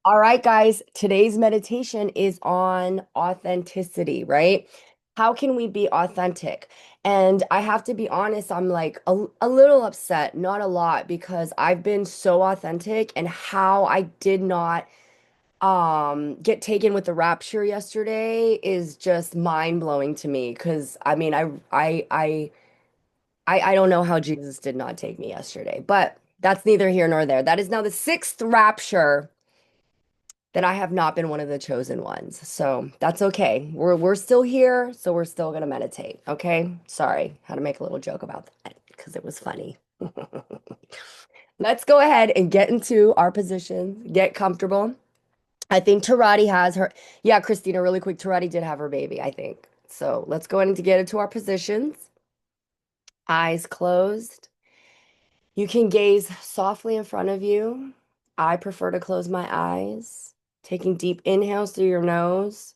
All right, guys, today's meditation is on authenticity, right? How can we be authentic? And I have to be honest, I'm like a little upset, not a lot, because I've been so authentic and how I did not get taken with the rapture yesterday is just mind-blowing to me. Because I mean, I don't know how Jesus did not take me yesterday, but that's neither here nor there. That is now the sixth rapture that I have not been one of the chosen ones. So that's okay. We're still here, so we're still gonna meditate. Okay? Sorry, had to make a little joke about that because it was funny. Let's go ahead and get into our positions, get comfortable. I think Tarati has her, yeah, Christina, really quick. Tarati did have her baby, I think. So let's go ahead and get into our positions. Eyes closed. You can gaze softly in front of you. I prefer to close my eyes, taking deep inhales through your nose.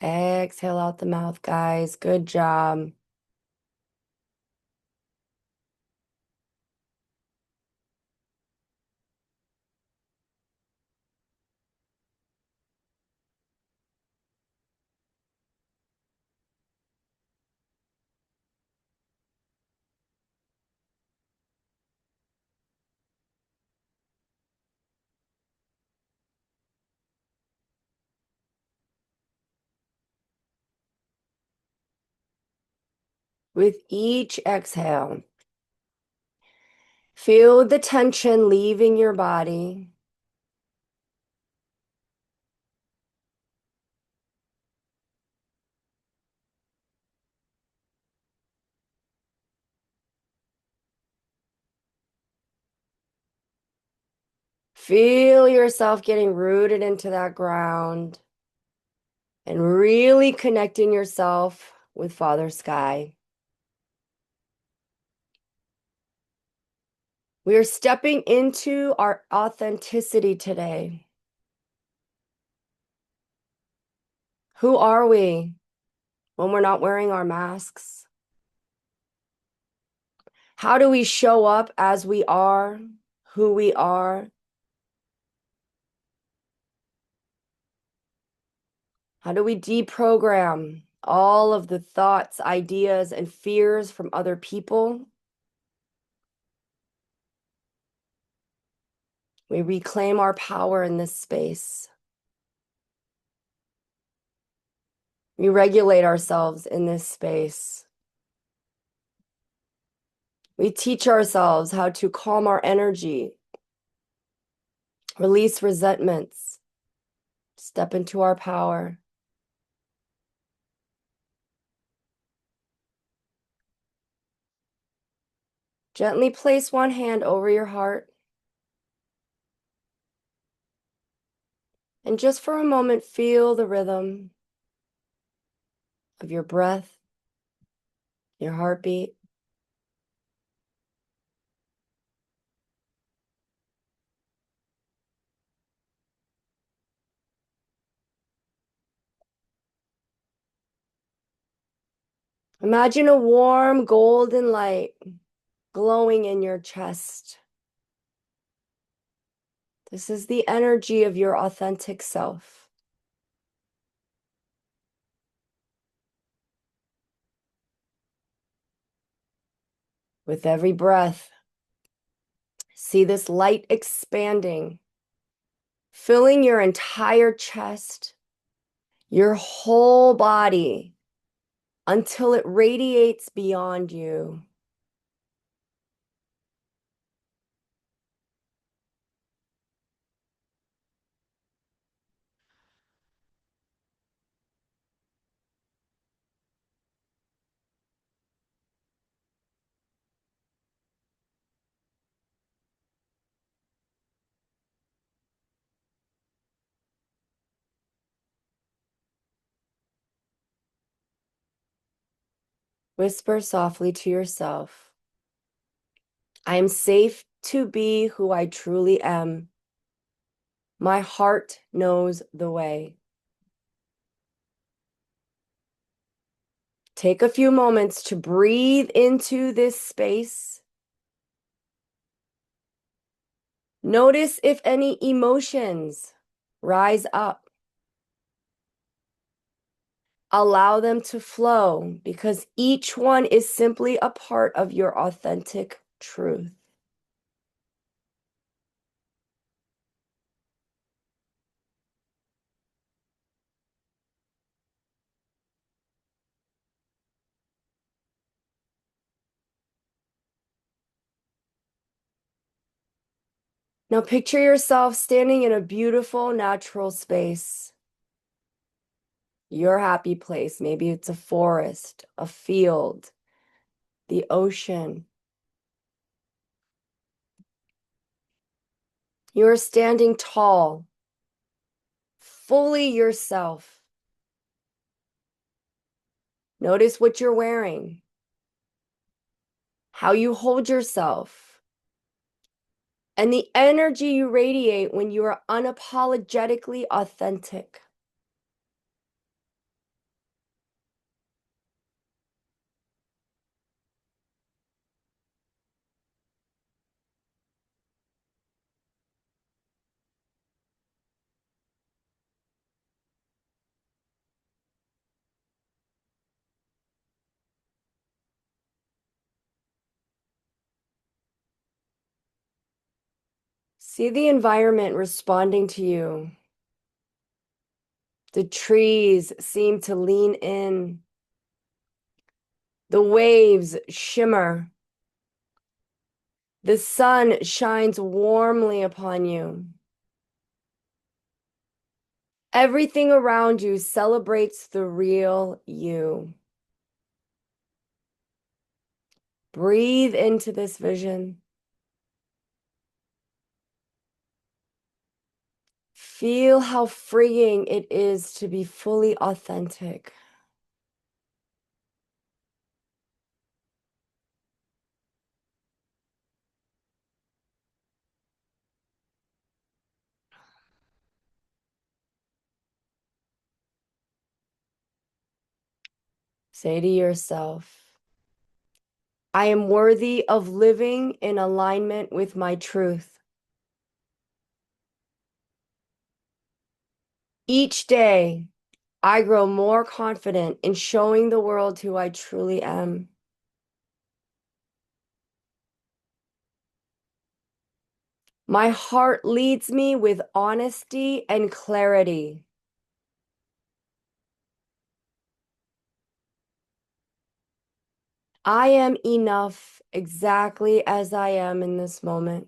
Exhale out the mouth, guys. Good job. With each exhale, feel the tension leaving your body. Feel yourself getting rooted into that ground and really connecting yourself with Father Sky. We are stepping into our authenticity today. Who are we when we're not wearing our masks? How do we show up as we are, who we are? How do we deprogram all of the thoughts, ideas, and fears from other people? We reclaim our power in this space. We regulate ourselves in this space. We teach ourselves how to calm our energy, release resentments, step into our power. Gently place one hand over your heart. And just for a moment, feel the rhythm of your breath, your heartbeat. Imagine a warm golden light glowing in your chest. This is the energy of your authentic self. With every breath, see this light expanding, filling your entire chest, your whole body, until it radiates beyond you. Whisper softly to yourself, I am safe to be who I truly am. My heart knows the way. Take a few moments to breathe into this space. Notice if any emotions rise up. Allow them to flow because each one is simply a part of your authentic truth. Now picture yourself standing in a beautiful natural space, your happy place. Maybe it's a forest, a field, the ocean. You're standing tall, fully yourself. Notice what you're wearing, how you hold yourself, and the energy you radiate when you are unapologetically authentic. See the environment responding to you. The trees seem to lean in. The waves shimmer. The sun shines warmly upon you. Everything around you celebrates the real you. Breathe into this vision. Feel how freeing it is to be fully authentic. Say to yourself, I am worthy of living in alignment with my truth. Each day, I grow more confident in showing the world who I truly am. My heart leads me with honesty and clarity. I am enough exactly as I am in this moment.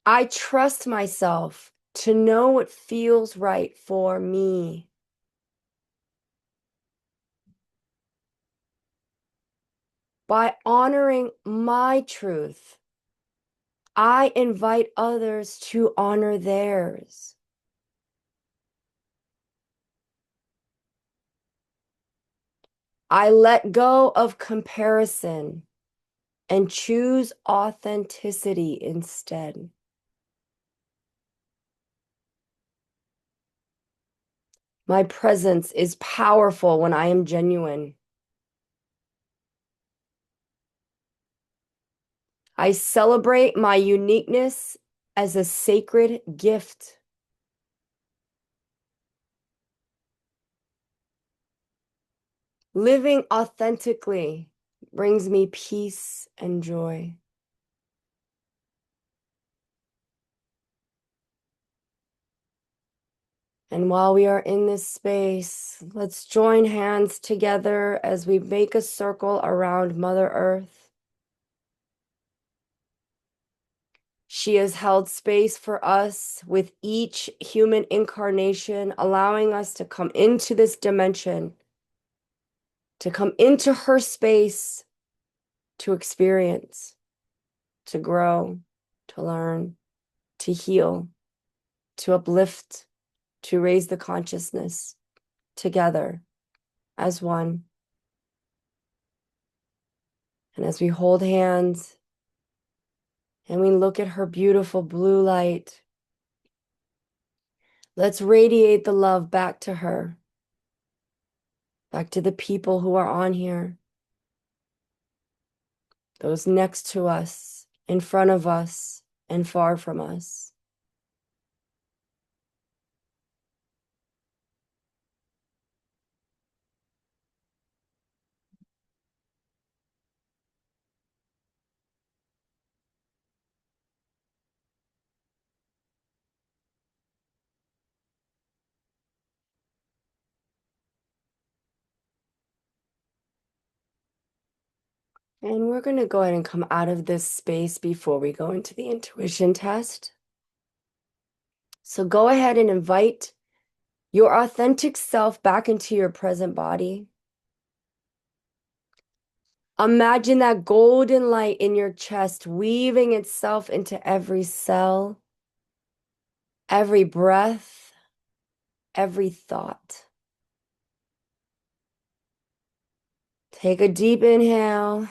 I trust myself to know what feels right for me. By honoring my truth, I invite others to honor theirs. I let go of comparison and choose authenticity instead. My presence is powerful when I am genuine. I celebrate my uniqueness as a sacred gift. Living authentically brings me peace and joy. And while we are in this space, let's join hands together as we make a circle around Mother Earth. She has held space for us with each human incarnation, allowing us to come into this dimension, to come into her space, to experience, to grow, to learn, to heal, to uplift, to raise the consciousness together as one. And as we hold hands And we look at her beautiful blue light. Let's radiate the love back to her, back to the people who are on here, those next to us, in front of us, and far from us. And we're going to go ahead and come out of this space before we go into the intuition test. So go ahead and invite your authentic self back into your present body. Imagine that golden light in your chest weaving itself into every cell, every breath, every thought. Take a deep inhale.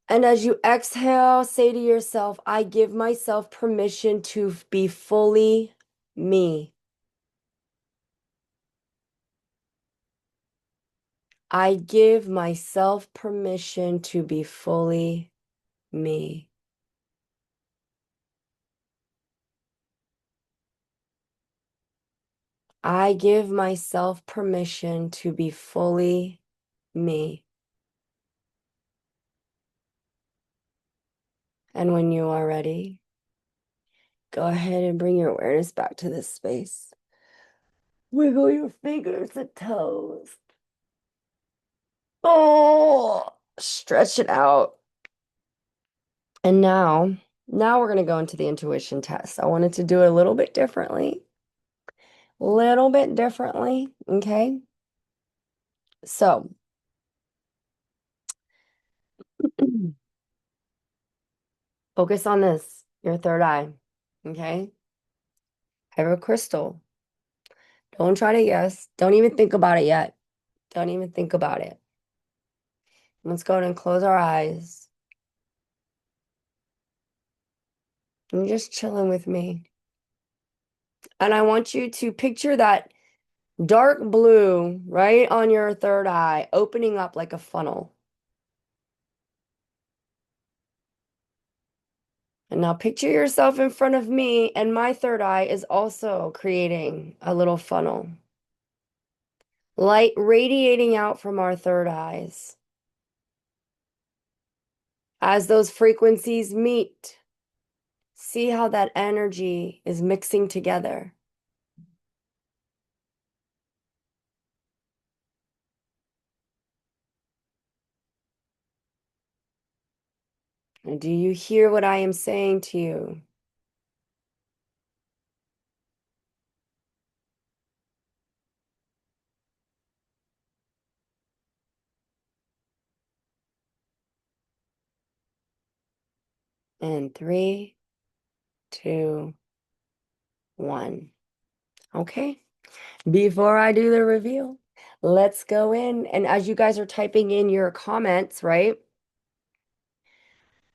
And as you exhale, say to yourself, I give myself permission to be fully me. I give myself permission to be fully me. I give myself permission to be fully me. And when you are ready, go ahead and bring your awareness back to this space. Wiggle your fingers and toes. Oh, stretch it out. And now we're going to go into the intuition test. I wanted to do it a little bit differently. Little bit differently, okay? So, focus on this, your third eye, okay? I have a crystal. Don't try to guess. Don't even think about it yet. Don't even think about it. Let's go ahead and close our eyes. And just chilling with me. And I want you to picture that dark blue right on your third eye, opening up like a funnel. And now picture yourself in front of me, and my third eye is also creating a little funnel. Light radiating out from our third eyes. As those frequencies meet, see how that energy is mixing together. And do you hear what I am saying to you? In three, two, one. Okay. Before I do the reveal, let's go in. And as you guys are typing in your comments, right?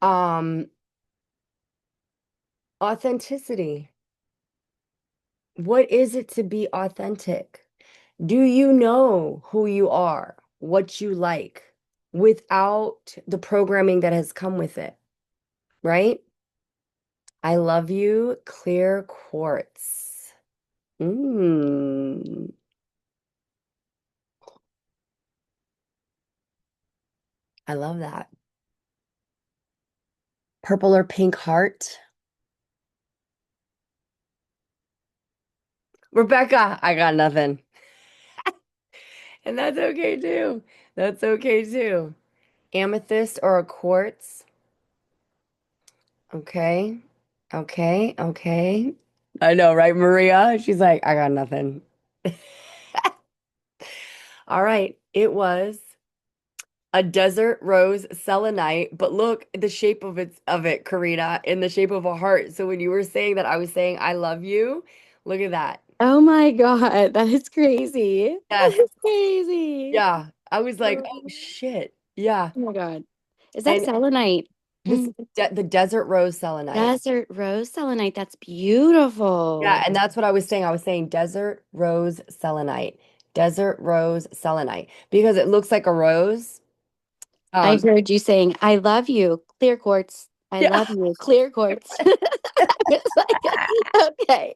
Um, Authenticity. What is it to be authentic? Do you know who you are, what you like, without the programming that has come with it, right? I love you, clear quartz. Mm, I love that. Purple or pink heart. Rebecca, I got nothing. And that's okay too. That's okay too. Amethyst or a quartz. Okay. Okay. Okay. I know, right, Maria? She's like, I got nothing. All right. It was a desert rose selenite, but look, the shape of it, Karina, in the shape of a heart. So when you were saying that, I was saying I love you. Look at that. Oh my God, that is crazy. That Yes. is crazy. Yeah. I was like, oh Oh shit. Yeah. my God. Is that And selenite? This is the desert rose selenite. Desert rose selenite. That's Yeah, beautiful. and that's what I was saying. I was saying desert rose selenite. Desert rose selenite because it looks like a rose. I Um, heard you saying, I love you, clear quartz. I yeah. love you, clear quartz. It's like, okay.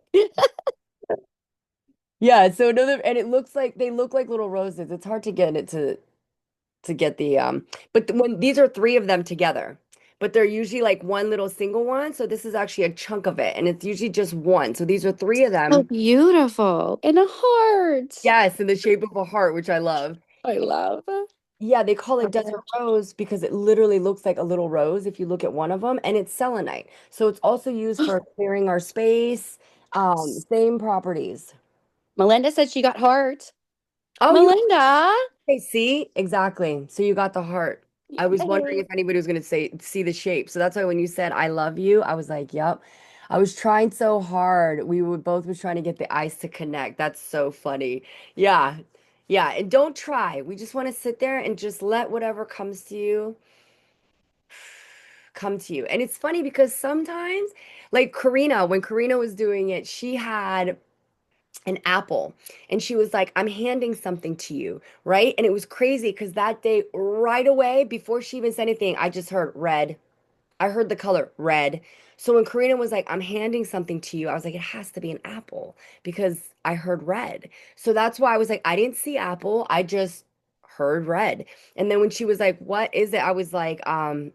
Yeah, so another and it looks like they look like little roses. It's hard to get it to get the but when these are three of them together. But they're usually like one little single one, so this is actually a chunk of it and it's usually just one. So these are three of So them. beautiful. And a heart. Yes, in the shape of a heart, which I love. I love. Yeah, they call it desert rose because it literally looks like a little rose if you look at one of them, and it's selenite. So it's also used for clearing our space. Same properties. Melinda said she got heart. Oh, you Melinda. okay, see? Exactly. So you got the heart. I was wondering Yay. if anybody was going to say see the shape. So that's why when you said I love you, I was like, yep. I was trying so hard. We were both was trying to get the eyes to connect. That's so funny. Yeah. Yeah, and don't try. We just want to sit there and just let whatever comes to you come to you. And it's funny because sometimes, like Karina, when Karina was doing it, she had an apple and she was like, I'm handing something to you, right? And it was crazy because that day, right away, before she even said anything, I just heard red. I heard the color red. So when Karina was like, I'm handing something to you, I was like, it has to be an apple because I heard red. So that's why I was like, I didn't see apple. I just heard red. And then when she was like, what is it? I was like, um,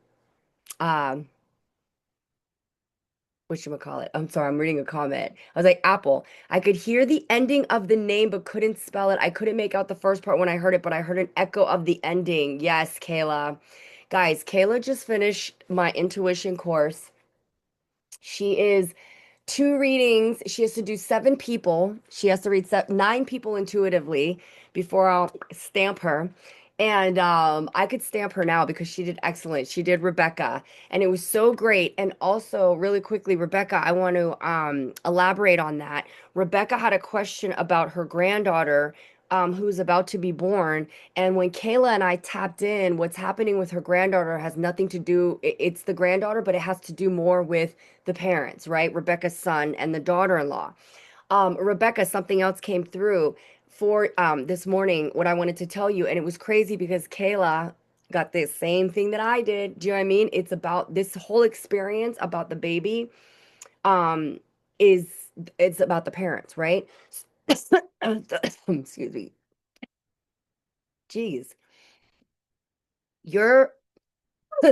whatchamacallit? I'm sorry, I'm reading a comment. I was like, Apple. I could hear the ending of the name, but couldn't spell it. I couldn't make out the first part when I heard it, but I heard an echo of the ending. Yes, Kayla. Guys, Kayla just finished my intuition course. She is two readings. She has to do seven people. She has to read nine people intuitively before I'll stamp her. And I could stamp her now because she did excellent. She did Rebecca, and it was so great. And also, really quickly, Rebecca, I want to elaborate on that. Rebecca had a question about her granddaughter, who's about to be born. And when Kayla and I tapped in, what's happening with her granddaughter has nothing to do, it's the granddaughter, but it has to do more with the parents, right? Rebecca's son and the daughter-in-law. Rebecca, something else came through for this morning, what I wanted to tell you, and it was crazy because Kayla got the same thing that I did. Do you know what I mean? It's about this whole experience about the baby, um, is it's about the parents, right? Excuse me. Jeez. Your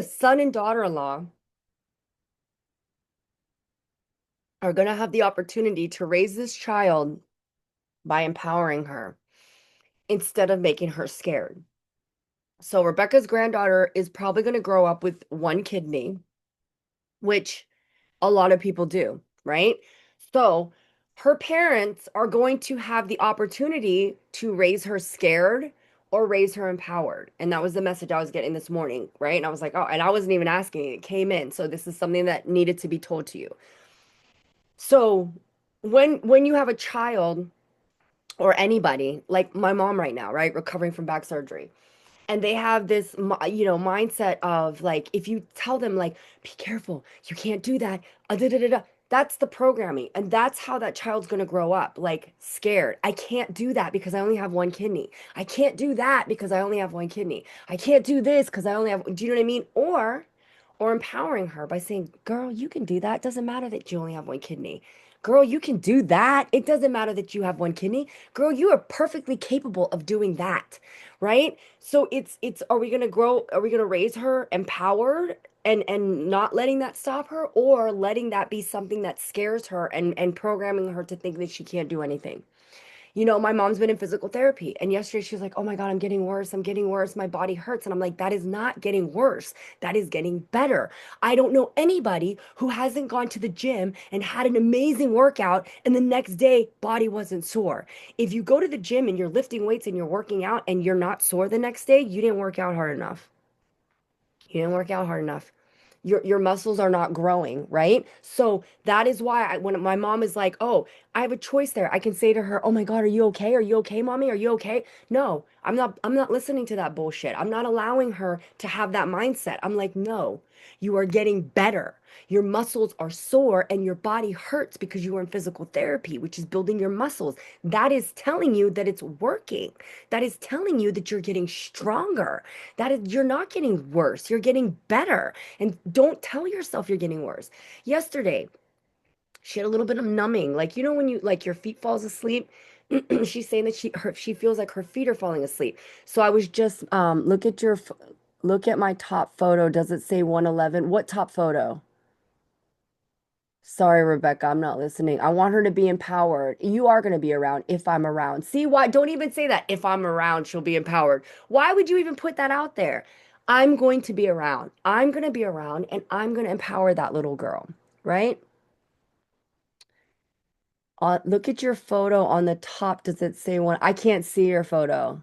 son and daughter-in-law are going to have the opportunity to raise this child by empowering her instead of making her scared. So Rebecca's granddaughter is probably going to grow up with one kidney, which a lot of people do, right? So her parents are going to have the opportunity to raise her scared or raise her empowered. And that was the message I was getting this morning, right? And I was like, oh, and I wasn't even asking, it came in. So this is something that needed to be told to you. So when you have a child or anybody, like my mom right now, right, recovering from back surgery, and they have this mindset of like if you tell them like be careful, you can't do that, da, da, da, da, that's the programming, and that's how that child's going to grow up, like scared. I can't do that because I only have one kidney. I can't do that because I only have one kidney. I can't do this because I only have, do you know what I mean? Or empowering her by saying, girl, you can do that. It doesn't matter that you only have one kidney. Girl, you can do that. It doesn't matter that you have one kidney. Girl, you are perfectly capable of doing that, right? So it's are we going to grow, are we going to raise her empowered and not letting that stop her, or letting that be something that scares her and programming her to think that she can't do anything? My mom's been in physical therapy, and yesterday she was like, "Oh my God, I'm getting worse. I'm getting worse. My body hurts." And I'm like, "That is not getting worse. That is getting better." I don't know anybody who hasn't gone to the gym and had an amazing workout and the next day body wasn't sore. If you go to the gym and you're lifting weights and you're working out and you're not sore the next day, you didn't work out hard enough. You didn't work out hard enough. Your muscles are not growing, right? So that is why when my mom is like, "Oh, I have a choice there." I can say to her, "Oh my God, are you okay? Are you okay, mommy? Are you okay?" No, I'm not listening to that bullshit. I'm not allowing her to have that mindset. I'm like, "No. You are getting better. Your muscles are sore and your body hurts because you are in physical therapy, which is building your muscles. That is telling you that it's working. That is telling you that you're getting stronger. That is, you're not getting worse. You're getting better. And don't tell yourself you're getting worse. Yesterday, she had a little bit of numbing, like when you like your feet falls asleep. She's saying that she feels like her feet are falling asleep. So I was just look at my top photo. Does it say 111? What top photo? Sorry, Rebecca, I'm not listening. I want her to be empowered. You are going to be around if I'm around. See why? Don't even say that. If I'm around, she'll be empowered. Why would you even put that out there? I'm going to be around. I'm going to be around and I'm going to empower that little girl, right? Look at your photo on the top. Does it say one? I can't see your photo.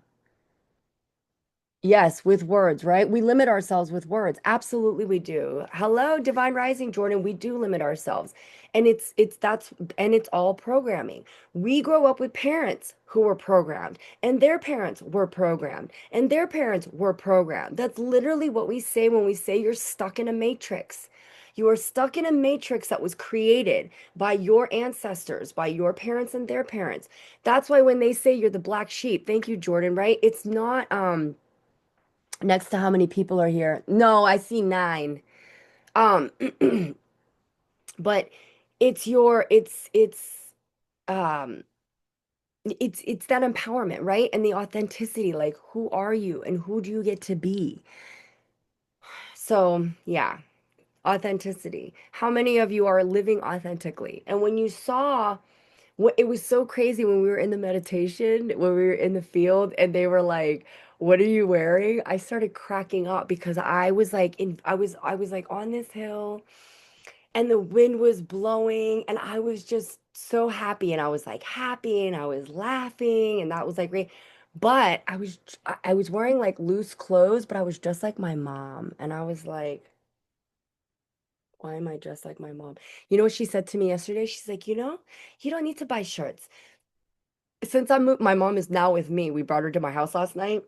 Yes, with words, right? We limit ourselves with words. Absolutely, we do. Hello, Divine Rising, Jordan. We do limit ourselves. And it's all programming. We grow up with parents who were programmed, and their parents were programmed, and their parents were programmed. That's literally what we say when we say you're stuck in a matrix. You are stuck in a matrix that was created by your ancestors, by your parents and their parents. That's why when they say you're the black sheep, thank you, Jordan, right? It's not next to how many people are here. No, I see nine. Um, but um it's that empowerment, right? And the authenticity, like who are you and who do you get to be? So, yeah, authenticity. How many of you are living authentically? And when you saw what it was so crazy when we were in the meditation, when we were in the field and they were like, "What are you wearing?" I started cracking up because I was like on this hill and the wind was blowing and I was just so happy and I was like happy and I was laughing and that was like great. But I was wearing like loose clothes, but I was just like my mom and I was like, why am I dressed like my mom? You know what she said to me yesterday? She's like, you don't need to buy shirts. Since my mom is now with me. We brought her to my house last night.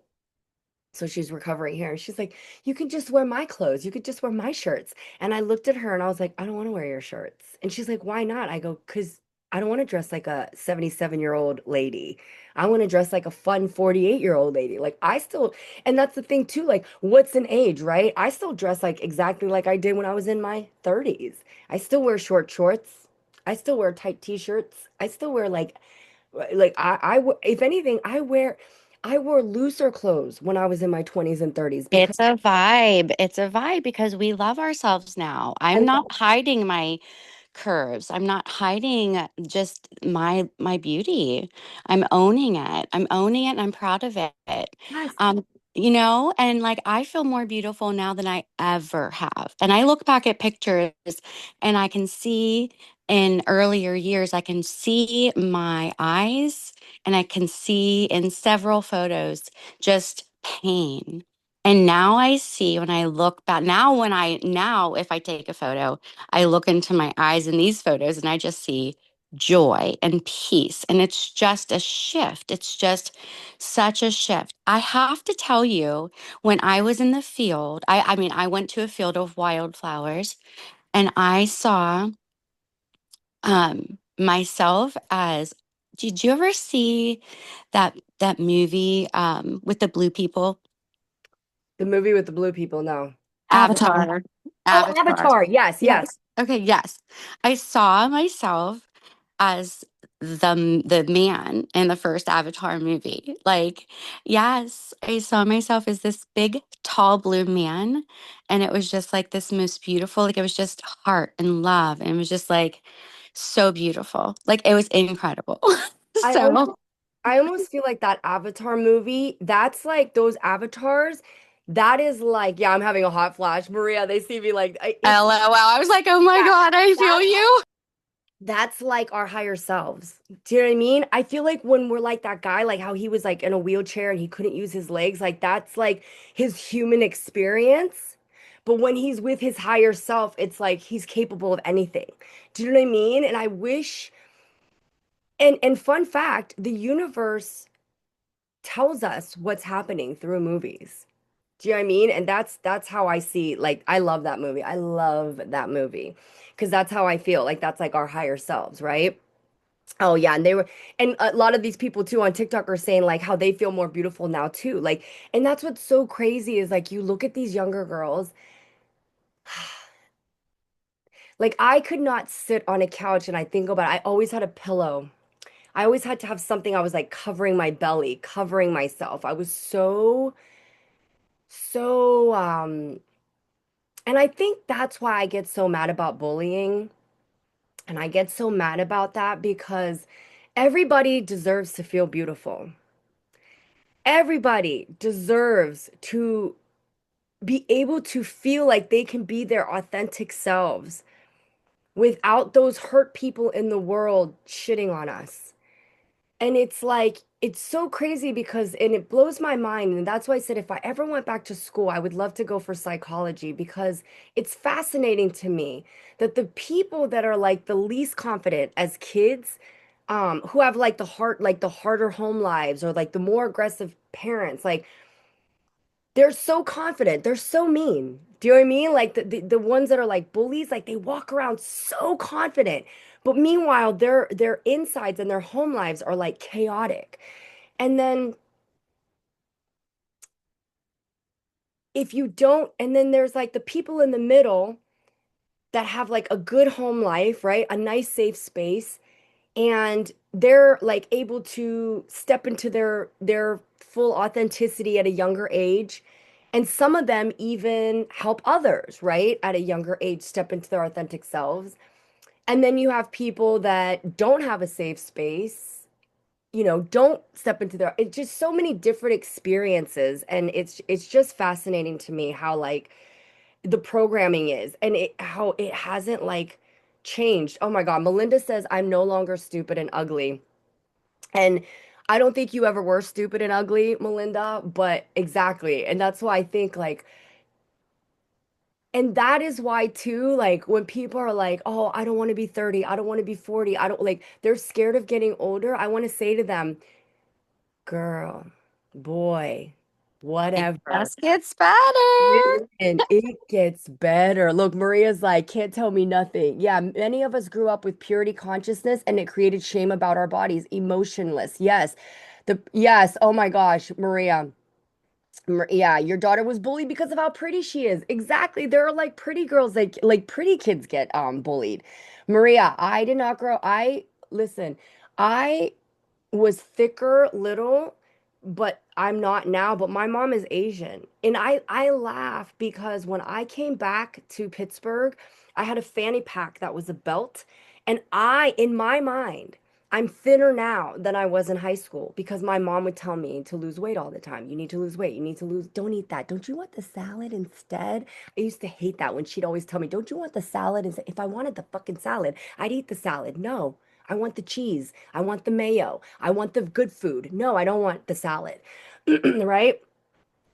So she's recovering here. And she's like, you can just wear my clothes. You could just wear my shirts. And I looked at her and I was like, I don't want to wear your shirts. And she's like, why not? I go, because I don't want to dress like a 77-year-old lady. I want to dress like a fun 48-year-old lady. Like and that's the thing too, like what's an age, right? I still dress like exactly like I did when I was in my 30s. I still wear short shorts. I still wear tight t-shirts. I still wear if anything, I wore looser clothes when I was in my 20s and 30s because It's a vibe. It's a vibe because we love ourselves now. I'm and not hiding my curves. I'm not hiding just my beauty. I'm owning it. I'm owning it and I'm proud of it. yes, Um, and like I feel more beautiful now than I ever have. And I look back at pictures and I can see in earlier years, I can see my eyes and I can see in several photos just pain. And now I see when I look back, now if I take a photo, I look into my eyes in these photos and I just see joy and peace. And it's just a shift. It's just such a shift. I have to tell you, when I was in the field, I mean, I went to a field of wildflowers and I saw myself as, did you ever see that movie with the blue people? the movie with the blue people, no. Avatar. Oh, Avatar. Avatar. Yes, yes. Yes. Okay, yes. I saw myself as the man in the first Avatar movie. Like, yes, I saw myself as this big, tall blue man. And it was just like this most beautiful, like it was just heart and love. And it was just like so beautiful. Like it was incredible. I almost So I almost feel like that Avatar movie, that's like those avatars. That is like, yeah, I'm having a hot flash. Maria, they see me like it's LOL. I was like, oh my that God, I feel that's you. that's like our higher selves. Do you know what I mean? I feel like when we're like that guy, like how he was like in a wheelchair and he couldn't use his legs, like that's like his human experience. But when he's with his higher self, it's like he's capable of anything. Do you know what I mean? And I wish, and fun fact, the universe tells us what's happening through movies. Do you know what I mean? And that's how I see, like, I love that movie. I love that movie because that's how I feel. Like that's like our higher selves, right? Oh yeah, and they were, and a lot of these people too on TikTok are saying like how they feel more beautiful now too. Like, and that's what's so crazy is like you look at these younger girls, like I could not sit on a couch and I think about it. I always had a pillow. I always had to have something I was like covering my belly, covering myself. I was so and I think that's why I get so mad about bullying. And I get so mad about that because everybody deserves to feel beautiful. Everybody deserves to be able to feel like they can be their authentic selves without those hurt people in the world shitting on us. And it's like, it's so crazy because, and it blows my mind. And that's why I said if I ever went back to school, I would love to go for psychology because it's fascinating to me that the people that are like the least confident as kids, who have like the harder home lives or like the more aggressive parents, like they're so confident. They're so mean. Do you know what I mean? Like the ones that are like bullies, like they walk around so confident. But meanwhile, their insides and their home lives are like chaotic. And then if you don't, and then there's like the people in the middle that have like a good home life, right? A nice safe space, and they're like able to step into their full authenticity at a younger age. And some of them even help others, right? At a younger age, step into their authentic selves. And then you have people that don't have a safe space, don't step into their, it's just so many different experiences. And it's just fascinating to me how like the programming is and how it hasn't like changed. Oh my God, Melinda says I'm no longer stupid and ugly. And I don't think you ever were stupid and ugly, Melinda, but exactly. And that's why I think like, and that is why too, like when people are like, oh, I don't want to be 30, I don't want to be 40, I don't like, they're scared of getting older. I want to say to them, girl, boy, It whatever. just gets better. And it gets better. Look, Maria's like, can't tell me nothing. Yeah, many of us grew up with purity consciousness and it created shame about our bodies, emotionless. Yes. Yes, oh my gosh, Maria. Yeah, your daughter was bullied because of how pretty she is. Exactly. There are like pretty girls like pretty kids get bullied. Maria, I did not grow. I listen, I was thicker little, but I'm not now, but my mom is Asian. And I laugh because when I came back to Pittsburgh, I had a fanny pack that was a belt, and in my mind, I'm thinner now than I was in high school because my mom would tell me to lose weight all the time. You need to lose weight. You need to lose, don't eat that. Don't you want the salad instead? I used to hate that when she'd always tell me, don't you want the salad? And if I wanted the fucking salad, I'd eat the salad. No. I want the cheese. I want the mayo. I want the good food. No, I don't want the salad. Right?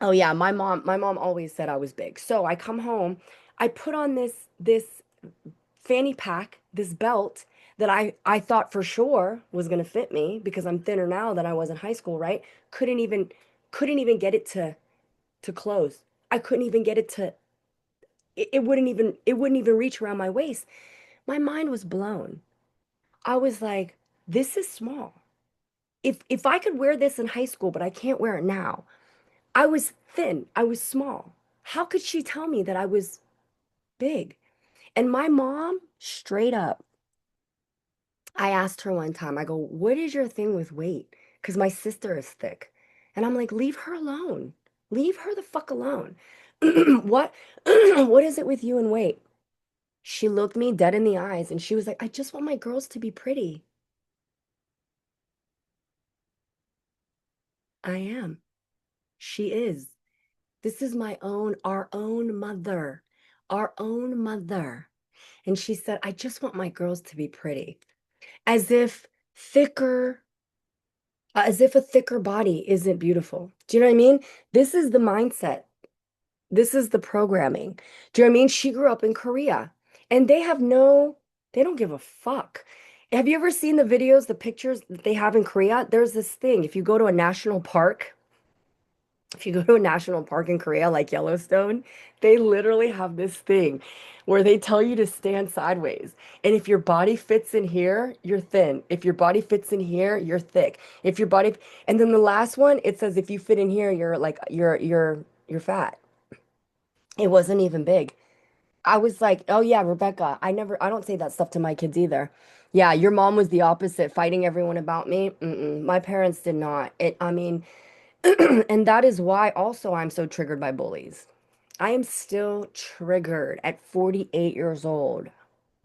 Oh yeah, my mom always said I was big. So I come home, I put on this fanny pack, this belt that I thought for sure was going to fit me because I'm thinner now than I was in high school, right? Couldn't even couldn't even get it to close. I couldn't even get it to it wouldn't even reach around my waist. My mind was blown. I was like, this is small. If I could wear this in high school, but I can't wear it now. I was thin, I was small. How could she tell me that I was big? And my mom, straight up, I asked her one time, I go, what is your thing with weight? Because my sister is thick. And I'm like, leave her alone. Leave her the fuck alone. What what is it with you and weight? She looked me dead in the eyes and she was like, I just want my girls to be pretty. I am. She is. This is our own mother, our own mother. And she said, I just want my girls to be pretty. As if thicker, as if a thicker body isn't beautiful. Do you know what I mean? This is the mindset. This is the programming. Do you know what I mean? She grew up in Korea and they don't give a fuck. Have you ever seen the videos, the pictures that they have in Korea? There's this thing. If you go to a national park, If you go to a national park in Korea like Yellowstone, they literally have this thing where they tell you to stand sideways. And if your body fits in here, you're thin. If your body fits in here, you're thick. If your body, and then the last one, it says if you fit in here, you're like you're fat. It wasn't even big. I was like, "Oh yeah, Rebecca, I don't say that stuff to my kids either." Yeah, your mom was the opposite, fighting everyone about me. Mm-mm. My parents did not. I mean, and that is why also I'm so triggered by bullies. I am still triggered at 48 years old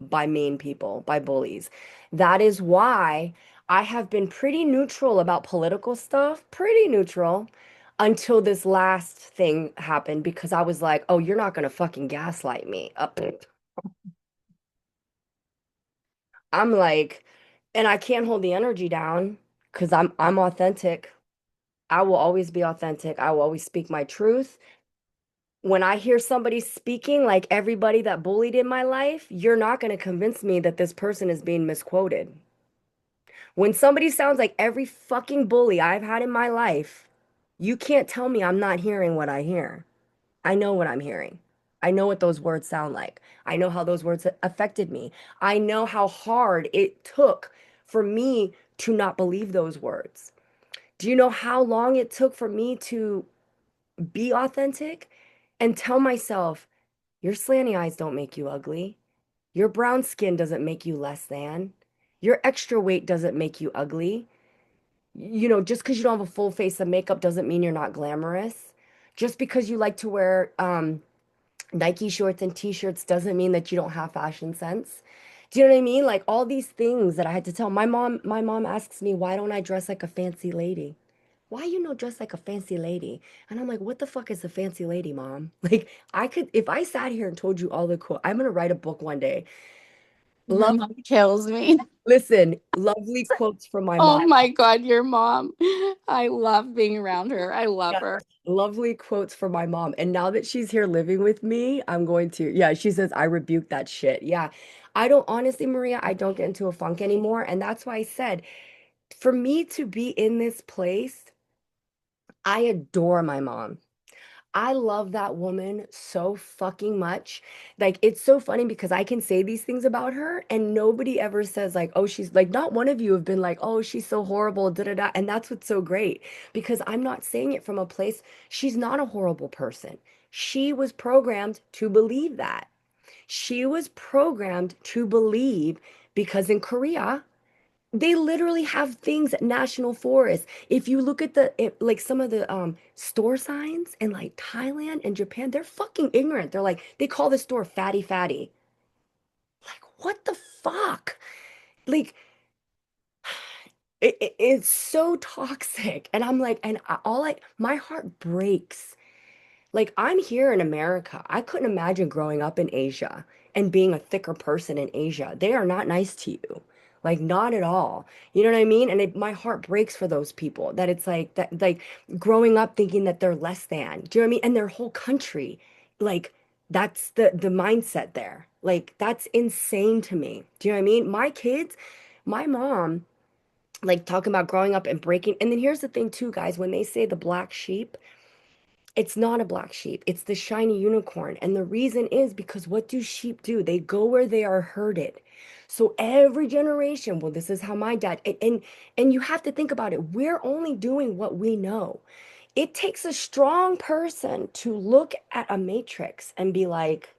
by mean people, by bullies. That is why I have been pretty neutral about political stuff, pretty neutral until this last thing happened because I was like, oh, you're not gonna fucking gaslight me. I'm like, and I can't hold the energy down because I'm authentic. I will always be authentic. I will always speak my truth. When I hear somebody speaking like everybody that bullied in my life, you're not going to convince me that this person is being misquoted. When somebody sounds like every fucking bully I've had in my life, you can't tell me I'm not hearing what I hear. I know what I'm hearing. I know what those words sound like. I know how those words affected me. I know how hard it took for me to not believe those words. Do you know how long it took for me to be authentic and tell myself, your slanty eyes don't make you ugly. Your brown skin doesn't make you less than. Your extra weight doesn't make you ugly. You know, just because you don't have a full face of makeup doesn't mean you're not glamorous. Just because you like to wear Nike shorts and t-shirts doesn't mean that you don't have fashion sense. Do you know what I mean? Like all these things that I had to tell. My mom asks me, why don't I dress like a fancy lady? Why you no dress like a fancy lady? And I'm like, what the fuck is a fancy lady, mom? Like I could, if I sat here and told you all the quote, I'm gonna write a book one day. Your Love, mom kills me. listen, lovely quotes from my Oh mom. my God, your mom. I love being around her. I love Yeah. her. Lovely quotes from my mom. And now that she's here living with me, I'm going to, yeah, she says, I rebuke that shit. Yeah. I don't, honestly, Maria, I don't get into a funk anymore. And that's why I said, for me to be in this place, I adore my mom. I love that woman so fucking much. Like, it's so funny because I can say these things about her and nobody ever says, like, oh, she's like, not one of you have been like, oh, she's so horrible, da da da. And that's what's so great because I'm not saying it from a place, she's not a horrible person. She was programmed to believe that. She was programmed to believe because in Korea, they literally have things at national forests. If you look at like some of the store signs in like Thailand and Japan, they're fucking ignorant. They're like they call the store Fatty Fatty. Like what the fuck? Like it's so toxic. And I'm like, and my heart breaks. Like I'm here in America. I couldn't imagine growing up in Asia and being a thicker person in Asia. They are not nice to you. Like not at all. You know what I mean? And my heart breaks for those people that it's like that like growing up thinking that they're less than. Do you know what I mean? And their whole country, like that's the mindset there. Like that's insane to me. Do you know what I mean? My kids, my mom, like talking about growing up and breaking. And then here's the thing too, guys, when they say the black sheep, it's not a black sheep. It's the shiny unicorn. And the reason is because what do sheep do? They go where they are herded. So every generation, well, this is how my dad and you have to think about it. We're only doing what we know. It takes a strong person to look at a matrix and be like,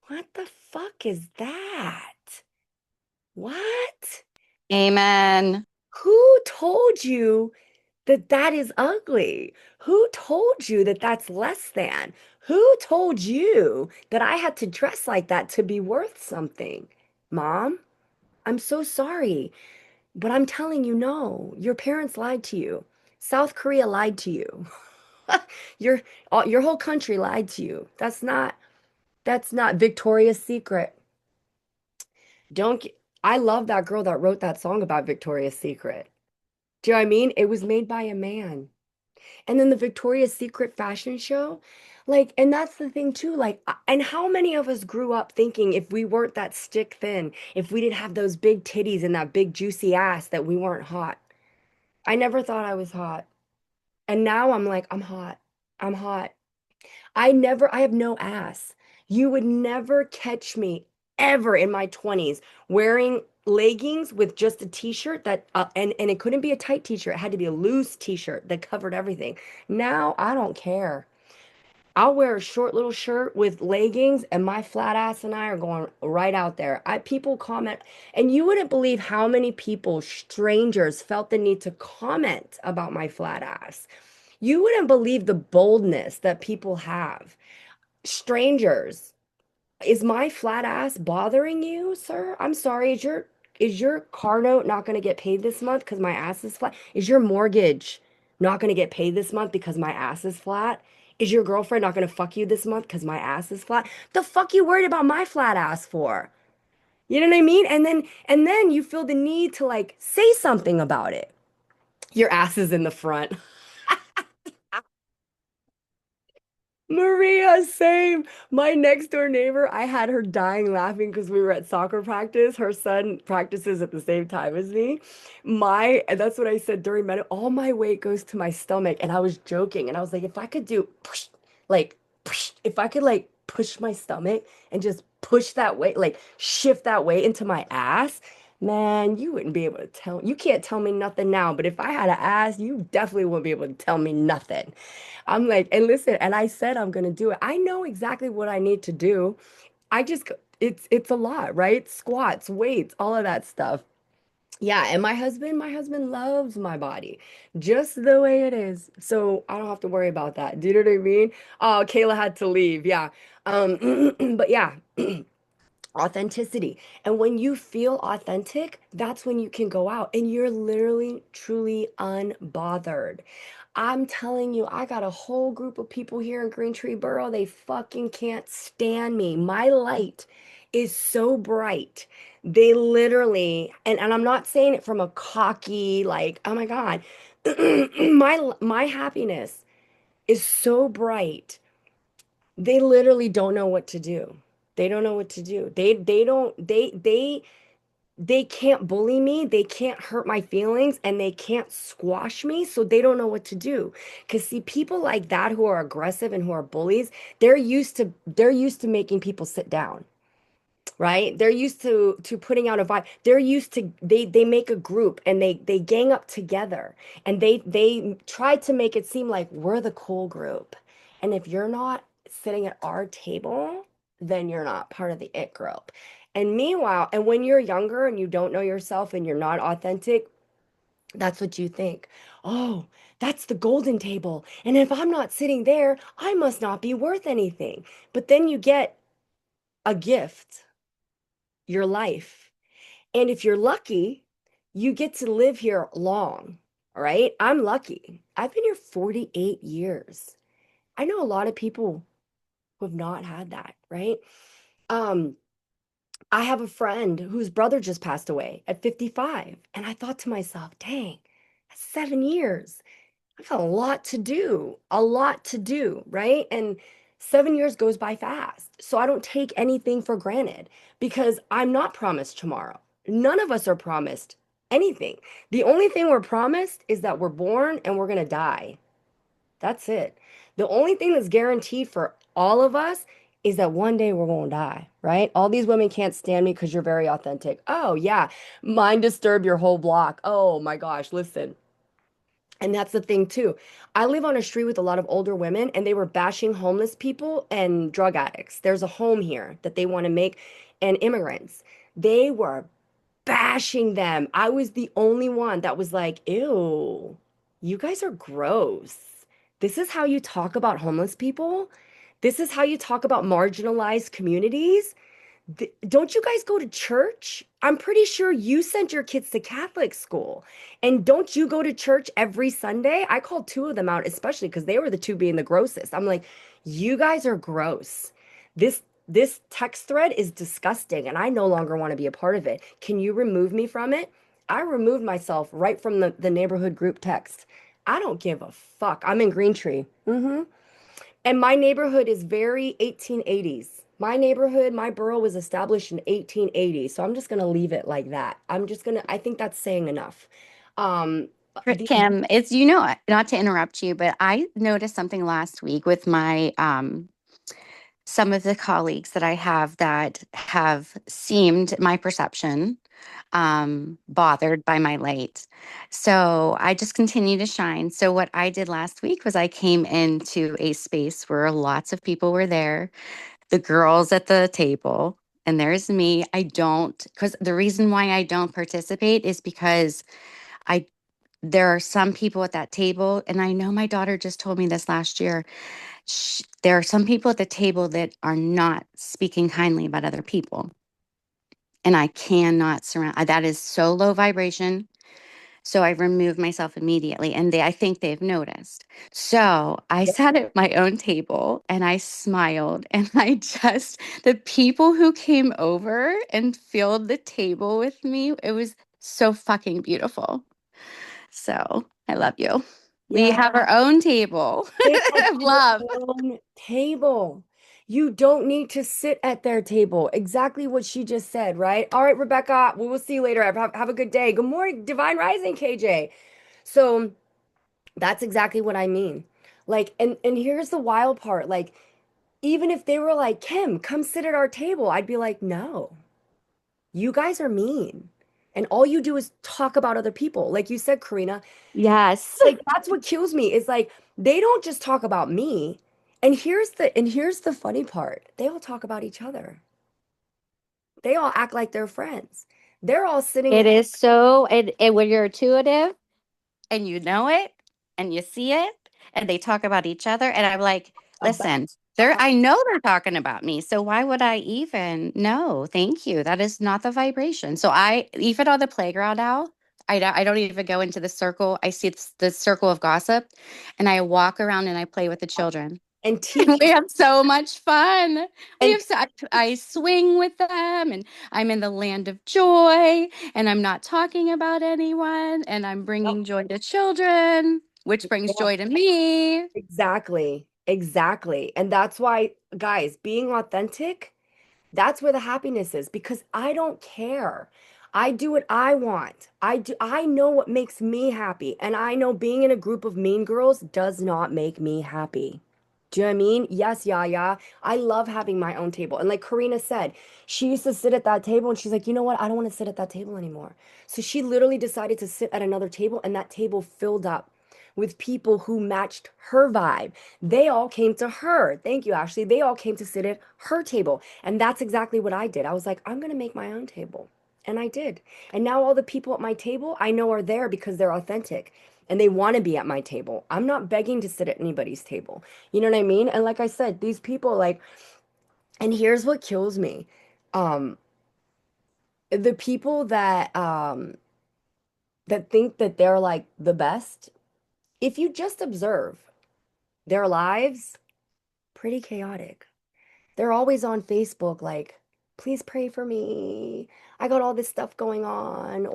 what the fuck is that? What? Amen. Who told you that that is ugly? Who told you that that's less than? Who told you that I had to dress like that to be worth something? Mom, I'm so sorry, but I'm telling you no. Your parents lied to you. South Korea lied to you. Your your whole country lied to you. That's not Victoria's Secret. Don't get, I love that girl that wrote that song about Victoria's Secret. Do you know what I mean? It was made by a man. And then the Victoria's Secret fashion show, like, and that's the thing too, like, and how many of us grew up thinking if we weren't that stick thin, if we didn't have those big titties and that big juicy ass, that we weren't hot. I never thought I was hot. And now I'm like, I'm hot. I'm hot. I have no ass. You would never catch me ever in my 20s wearing leggings with just a t-shirt and it couldn't be a tight t-shirt. It had to be a loose t-shirt that covered everything. Now I don't care. I'll wear a short little shirt with leggings and my flat ass and I are going right out there. People comment and you wouldn't believe how many people, strangers, felt the need to comment about my flat ass. You wouldn't believe the boldness that people have. Strangers, is my flat ass bothering you, sir? I'm sorry. Is your car note not going to get paid this month because my ass is flat? Is your mortgage not going to get paid this month because my ass is flat? Is your girlfriend not going to fuck you this month because my ass is flat? The fuck you worried about my flat ass for? You know what I mean? And then you feel the need to like say something about it. Your ass is in the front. Maria, same. My next door neighbor, I had her dying laughing because we were at soccer practice. Her son practices at the same time as me. And that's what I said during all my weight goes to my stomach. And I was joking. And I was like, if I could do push, like push, if I could like push my stomach and just push that weight, like shift that weight into my ass, man, you wouldn't be able to you can't tell me nothing now. But if I had an ass, you definitely wouldn't be able to tell me nothing. I'm like, and listen, and I said I'm gonna do it. I know exactly what I need to do. I just it's a lot, right? Squats, weights, all of that stuff. Yeah, and my husband loves my body just the way it is. So I don't have to worry about that. Do you know what I mean? Oh, Kayla had to leave. Yeah. But yeah, authenticity. And when you feel authentic, that's when you can go out and you're literally, truly unbothered. I'm telling you, I got a whole group of people here in Green Tree Borough. They fucking can't stand me. My light is so bright. They literally, and I'm not saying it from a cocky, like, oh my God. My happiness is so bright. They literally don't know what to do. They don't know what to do. They don't they can't bully me, they can't hurt my feelings, and they can't squash me, so they don't know what to do. Because see, people like that who are aggressive and who are bullies, they're used to making people sit down, right? They're used to putting out a vibe. They're used to they make a group and they gang up together and they try to make it seem like we're the cool group. And if you're not sitting at our table, then you're not part of the it group. And meanwhile, and when you're younger and you don't know yourself and you're not authentic, that's what you think. Oh, that's the golden table. And if I'm not sitting there, I must not be worth anything. But then you get a gift, your life. And if you're lucky, you get to live here long. All right. I'm lucky. I've been here 48 years. I know a lot of people who have not had that, right? Um, I have a friend whose brother just passed away at 55. And I thought to myself, dang, that's 7 years. I've got a lot to do, right? And 7 years goes by fast. So I don't take anything for granted because I'm not promised tomorrow. None of us are promised anything. The only thing we're promised is that we're born and we're going to die. That's it. The only thing that's guaranteed for all of us is that one day we're going to die, right? All these women can't stand me because you're very authentic. Oh, yeah. Mind disturb your whole block. Oh my gosh, listen. And that's the thing too. I live on a street with a lot of older women, and they were bashing homeless people and drug addicts. There's a home here that they want to make, and immigrants. They were bashing them. I was the only one that was like, ew, you guys are gross. This is how you talk about homeless people? This is how you talk about marginalized communities? Don't you guys go to church? I'm pretty sure you sent your kids to Catholic school. And don't you go to church every Sunday? I called two of them out, especially because they were the two being the grossest. I'm like, you guys are gross. This text thread is disgusting, and I no longer want to be a part of it. Can you remove me from it? I removed myself right from the neighborhood group text. I don't give a fuck. I'm in Green Tree. And my neighborhood is very 1880s. My neighborhood, my borough was established in 1880. So I'm just going to leave it like that. I think that's saying enough. The Kim, it's not to interrupt you, but I noticed something last week with my some of the colleagues that I have that have seemed my perception bothered by my light. So I just continue to shine. So what I did last week was I came into a space where lots of people were there, the girls at the table, and there's me. I don't, because the reason why I don't participate is because I there are some people at that table, and I know my daughter just told me this last year. There are some people at the table that are not speaking kindly about other people, and I cannot surround. That is so low vibration. So I removed myself immediately, and I think they've noticed. So I sat at my own table and I smiled, and the people who came over and filled the table with me, it was so fucking beautiful. So I love you. We yeah, have our own table they have of their love. own table. You don't need to sit at their table. Exactly what she just said, right? All right, Rebecca, we will see you later. Have a good day. Good morning, Divine Rising, KJ. So that's exactly what I mean. Like, and here's the wild part. Like, even if they were like, Kim, come sit at our table, I'd be like, no, you guys are mean. And all you do is talk about other people. Like you said, Karina, Yes. like that's what kills me is like they don't just talk about me. And here's the funny part. They all talk about each other. They all act like they're friends. They're all sitting It in is so, when you're intuitive and you know it and you see it and they talk about each other. And I'm like, about listen, I know they're talking about me. So why would I even? No, thank you. That is not the vibration. So even on the playground now, I don't even go into the circle. I see the circle of gossip and I walk around and I play with the children. and And teach we have so much fun. We and have I swing with them and I'm in the land of joy and I'm not talking about anyone and I'm bringing joy to children, which brings joy to me. exactly. Exactly. And that's why, guys, being authentic, that's where the happiness is because I don't care. I do what I want. I know what makes me happy. And I know being in a group of mean girls does not make me happy. Do you know what I mean? Yes, Yaya. I love having my own table. And like Karina said, she used to sit at that table and she's like, you know what? I don't want to sit at that table anymore. So she literally decided to sit at another table and that table filled up with people who matched her vibe. They all came to her. Thank you, Ashley. They all came to sit at her table. And that's exactly what I did. I was like, I'm going to make my own table. And I did. And now all the people at my table I know are there because they're authentic and they want to be at my table. I'm not begging to sit at anybody's table. You know what I mean? And like I said, these people like, and here's what kills me. Um, the people that think that they're like the best, if you just observe their lives, pretty chaotic. They're always on Facebook like, please pray for me. I got all this stuff going on.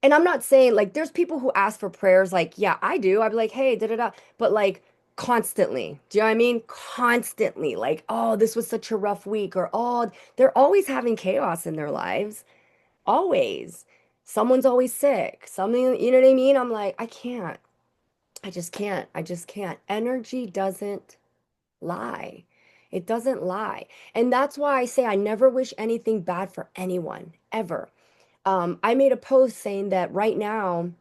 And I'm not saying like there's people who ask for prayers, like, yeah, I do. I'd be like, hey, da da da. But like constantly. Do you know what I mean? Constantly. Like, oh, this was such a rough week, or oh, they're always having chaos in their lives. Always. Someone's always sick. Something, you know what I mean? I'm like, I can't. I just can't. I just can't. Energy doesn't lie. It doesn't lie. And that's why I say I never wish anything bad for anyone, ever. I made a post saying that right now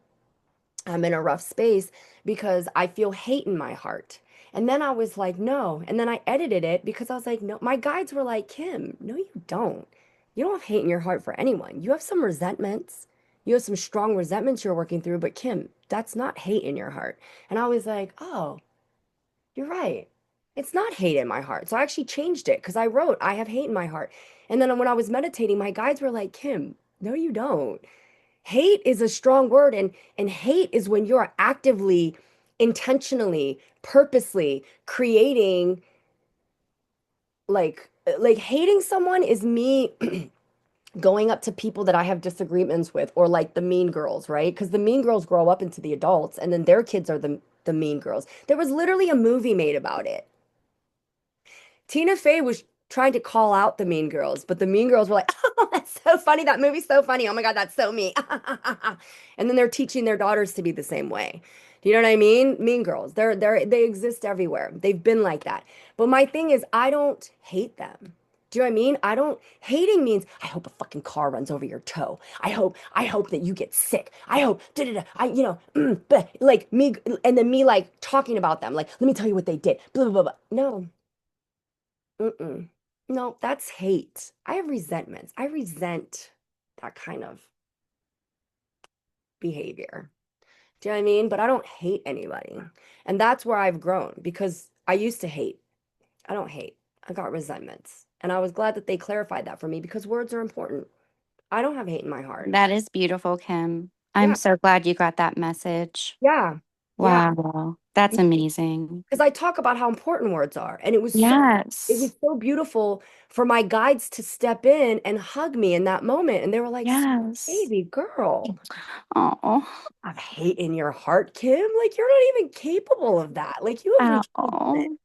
I'm in a rough space because I feel hate in my heart. And then I was like, no. And then I edited it because I was like, no. My guides were like, Kim, no, you don't. You don't have hate in your heart for anyone. You have some resentments. You have some strong resentments you're working through. But Kim, that's not hate in your heart. And I was like, oh, you're right. It's not hate in my heart. So I actually changed it because I wrote, I have hate in my heart. And then when I was meditating, my guides were like, Kim, no, you don't. Hate is a strong word, and hate is when you're actively, intentionally, purposely creating like hating someone is me going up to people that I have disagreements with, or like the mean girls, right? Because the mean girls grow up into the adults, and then their kids are the mean girls. There was literally a movie made about it. Tina Fey was trying to call out the mean girls, but the mean girls were like, oh, that's so funny. That movie's so funny. Oh my God, that's so me. And then they're teaching their daughters to be the same way. Do you know what I mean? Mean girls. They exist everywhere. They've been like that. But my thing is, I don't hate them. Do you know what I mean? I don't hating means I hope a fucking car runs over your toe. I hope that you get sick. I hope da da da. Like me and then me like talking about them. Like, let me tell you what they did. Blah blah blah. Blah. No. Mm-mm. No, that's hate. I have resentments. I resent that kind of behavior. Do you know what I mean? But I don't hate anybody. And that's where I've grown because I used to hate. I don't hate. I got resentments. And I was glad that they clarified that for me because words are important. I don't have hate in my heart. That is beautiful, Kim. I'm Yeah. so glad you got that message. Yeah. Yeah. Wow. That's amazing. Because I talk about how important words are. And it Yes. was so beautiful for my guides to step in and hug me in that moment. And they were like, Yes. baby girl, Oh. have hate in your heart, Kim. Like you're not even capable of that. Like you have resentment. Oh.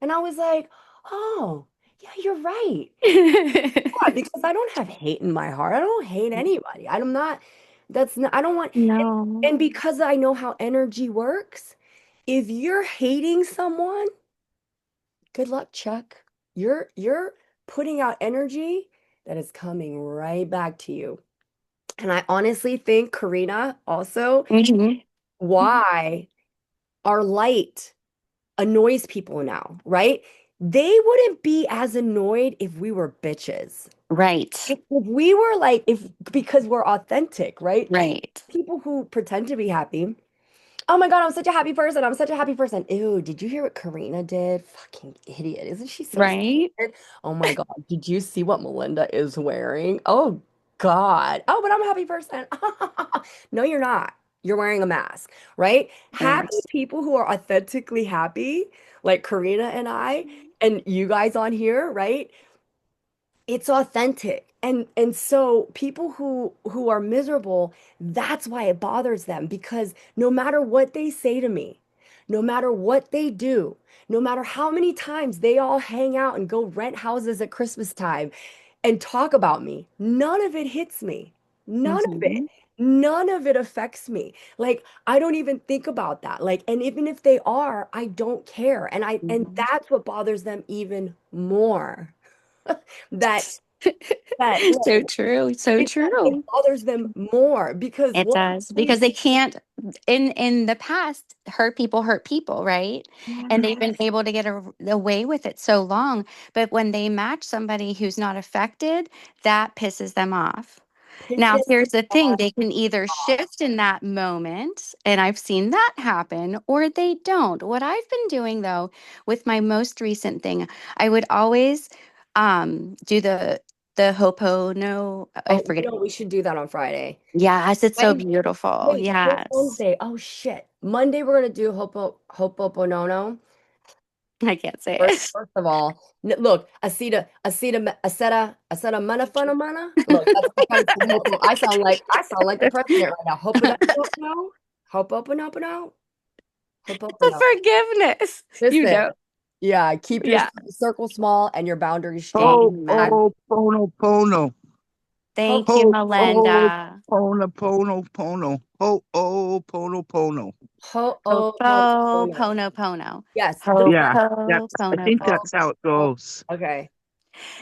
And I was like, oh, yeah, you're right. Yeah, because I don't have hate in my heart. I don't hate anybody. I'm not, that's not, I don't want, No. and because I know how energy works, if you're hating someone, good luck, Chuck. You're putting out energy that is coming right back to you. And I honestly think, Karina, also Mhm. why our light annoys people now, right? They wouldn't be as annoyed if we were bitches. Right. If we were like, if because we're authentic, right? Right. People who pretend to be happy. Oh my God, I'm such a happy person. I'm such a happy person. Ew, did you hear what Karina did? Fucking idiot. Isn't she so Right. stupid? Oh my God, did you see what Melinda is wearing? Oh God. Oh, but I'm a happy person. No, you're not. You're wearing a mask, right? Happy Yes. people who are authentically happy, like Karina and I, and you guys on here, right? It's authentic. And so people who are miserable, that's why it bothers them because no matter what they say to me, no matter what they do, no matter how many times they all hang out and go rent houses at Christmas time and talk about me, none of it hits me. None of it. Mhm. None of it affects me. Like I don't even think about that. Like and even if they are, I don't care. And Mhm. that's what bothers them even more that that So true. So it true. bothers them more because It what does they because they can't in the past hurt people, right? And they've been yes, able to get away with it so long, but when they match somebody who's not affected, that pisses them off. Now, pisses here's the thing, off. they can either shift in that moment, and I've seen that happen, or they don't. What I've been doing though with my most recent thing, I would always do the Ho'oponopono. I Oh, forget. we should do that on Friday. Yes, it's so Wednesday, beautiful. wait, what's Yes. Wednesday? Oh shit. Monday we're gonna do Hoponopono. I can't say First, it. first of all, look, Aceta Manafanamana. Look, that's what I'm trying to say. I sound like the president right now. Hoponopono, Hoponopono, The Hoponopono. forgiveness. You Listen, know. yeah, keep your Yeah. circle small and your boundaries strong. I, Amen. Pono. ho, Thank you, Ho, Melinda. pono. Pono. Hopo Ho'oponopono. pono pono. Yes, do Yeah, that. Hopo I pono think pono. that's how it Oh, goes. okay.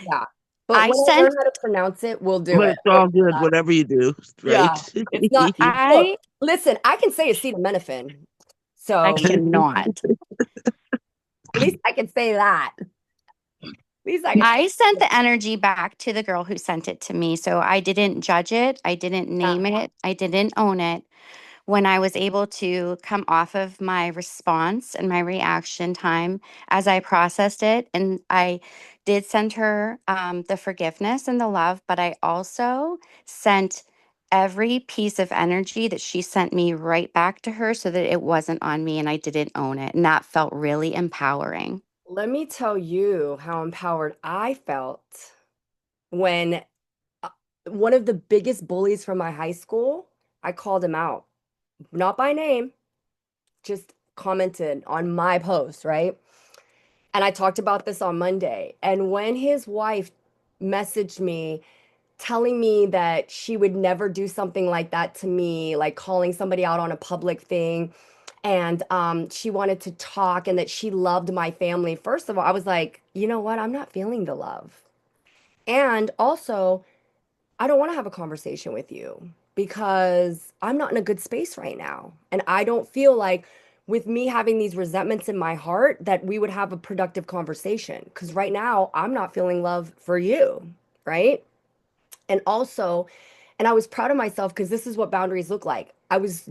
Yeah. But I when I learn sent how to pronounce it, we'll do But it. it's all good, whatever you do, right? Yeah. It's not, look, I listen, I can say acetaminophen. I So cannot. at least I can say that. At least I can I sent say the energy back to the girl who sent it to me. So I didn't judge it. I didn't that. name it. I didn't own it. When I was able to come off of my response and my reaction time as I processed it. And I did send her the forgiveness and the love, but I also sent every piece of energy that she sent me right back to her so that it wasn't on me and I didn't own it. And that felt really empowering. Let me tell you how empowered I felt when uh, one of the biggest bullies from my high school, I called him out, not by name, just commented on my post, right? And I talked about this on Monday. And when his wife messaged me telling me that she would never do something like that to me, like calling somebody out on a public thing, and she wanted to talk and that she loved my family. First of all, I was like, you know what? I'm not feeling the love. And also, I don't want to have a conversation with you because I'm not in a good space right now. And I don't feel like with me having these resentments in my heart that we would have a productive conversation. Because right now, I'm not feeling love for you, right? And also, and I was proud of myself because this is what boundaries look like. I was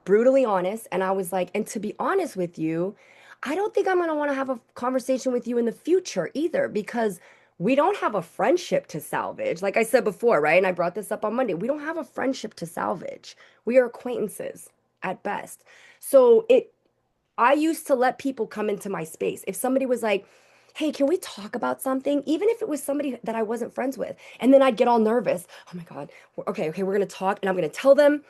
brutally honest and I was like, and to be honest with you, I don't think I'm going to want to have a conversation with you in the future either because we don't have a friendship to salvage. Like I said before, right? And I brought this up on Monday. We don't have a friendship to salvage. We are acquaintances at best. So I used to let people come into my space. If somebody was like, hey, can we talk about something? Even if it was somebody that I wasn't friends with. And then I'd get all nervous. Oh my God. Okay, we're gonna talk and I'm gonna tell them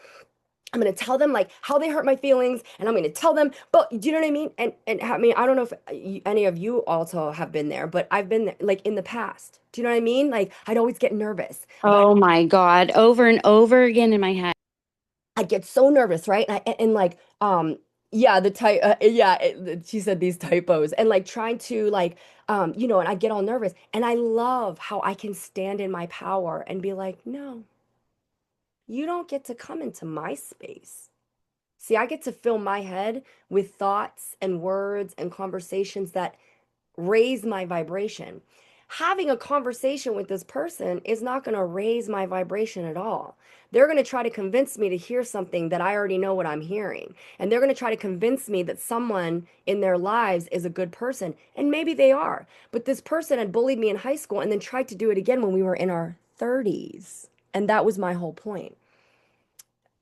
like how they hurt my feelings, and I'm gonna tell them, but do you know what I mean? And I mean, I don't know if any of you also have been there, but I've been there, like in the past. Do you know what I mean? Like I'd always get nervous about Oh my God, over and over again in my head. I get so nervous, right? And like, yeah, she said these typos and like trying to like, and I get all nervous and I love how I can stand in my power and be like, no, you don't get to come into my space. See, I get to fill my head with thoughts and words and conversations that raise my vibration. Having a conversation with this person is not going to raise my vibration at all. They're going to try to convince me to hear something that I already know what I'm hearing. And they're going to try to convince me that someone in their lives is a good person. And maybe they are. But this person had bullied me in high school and then tried to do it again when we were in our 30s. And that was my whole point.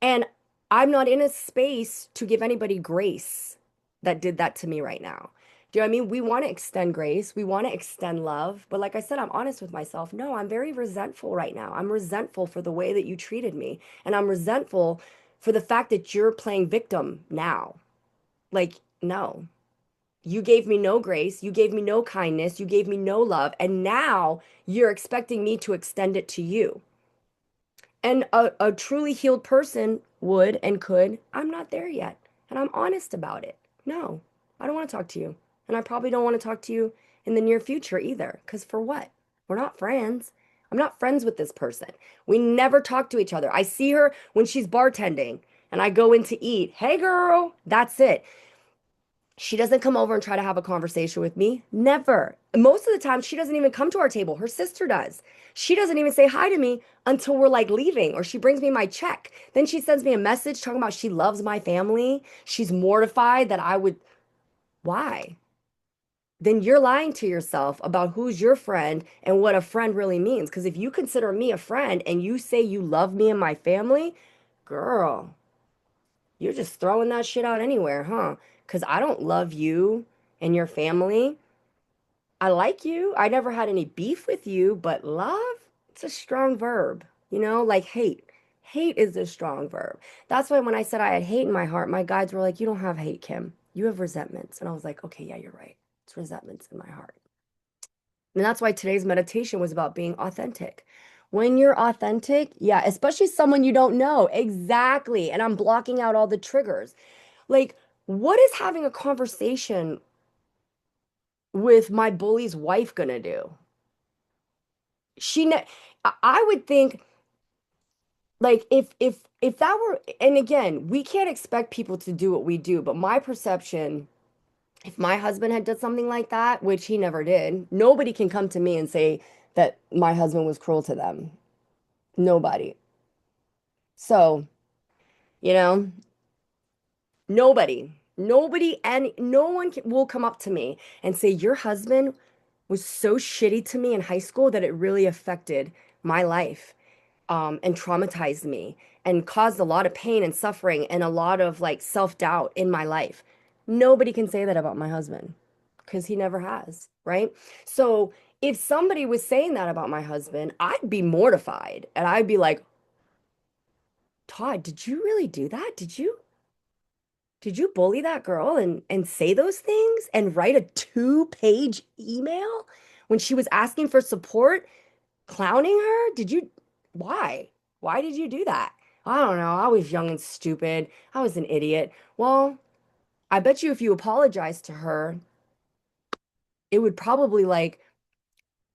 And I'm not in a space to give anybody grace that did that to me right now. Do you know what I mean? We want to extend grace, we want to extend love. But like I said, I'm honest with myself. No, I'm very resentful right now. I'm resentful for the way that you treated me. And I'm resentful for the fact that you're playing victim now. Like, no, you gave me no grace. You gave me no kindness. You gave me no love. And now you're expecting me to extend it to you. And a truly healed person would and could. I'm not there yet. And I'm honest about it. No, I don't want to talk to you. And I probably don't want to talk to you in the near future either. Because for what? We're not friends. I'm not friends with this person. We never talk to each other. I see her when she's bartending and I go in to eat. Hey, girl. That's it. She doesn't come over and try to have a conversation with me. Never. Most of the time, she doesn't even come to our table. Her sister does. She doesn't even say hi to me until we're like leaving, or she brings me my check. Then she sends me a message talking about she loves my family. She's mortified that I would. Why? Then you're lying to yourself about who's your friend and what a friend really means. Because if you consider me a friend and you say you love me and my family, girl, you're just throwing that shit out anywhere, huh? Because I don't love you and your family. I like you. I never had any beef with you, but love, it's a strong verb, like hate. Hate is a strong verb. That's why when I said I had hate in my heart, my guides were like, you don't have hate, Kim. You have resentments. And I was like, okay, yeah, you're right. It's resentments in my heart. And that's why today's meditation was about being authentic. When you're authentic, yeah, especially someone you don't know. Exactly. And I'm blocking out all the triggers. Like, what is having a conversation with my bully's wife gonna do? She ne I would think like if that were, and again, we can't expect people to do what we do, but my perception, if my husband had done something like that, which he never did, nobody can come to me and say that my husband was cruel to them. Nobody. So, you know, nobody, and no one will come up to me and say, your husband was so shitty to me in high school that it really affected my life, and traumatized me and caused a lot of pain and suffering and a lot of like self-doubt in my life. Nobody can say that about my husband because he never has, right? So if somebody was saying that about my husband, I'd be mortified and I'd be like, Todd, did you really do that? Did you? Did you bully that girl and say those things and write a 2-page email when she was asking for support, clowning her? Why? Why did you do that? I don't know. I was young and stupid. I was an idiot. Well, I bet you if you apologized to her, it would probably like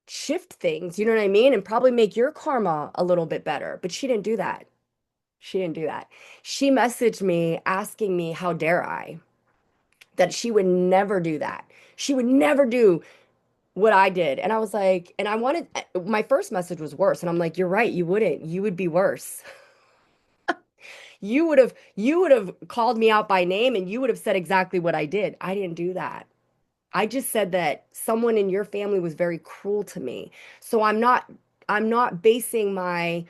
shift things, you know what I mean? And probably make your karma a little bit better. But she didn't do that. She didn't do that. She messaged me asking me, how dare I? That she would never do that. She would never do what I did. And I was like, and I wanted, my first message was worse. And I'm like, you're right, you wouldn't. You would be worse. You would have called me out by name and you would have said exactly what I did. I didn't do that. I just said that someone in your family was very cruel to me. So I'm not basing my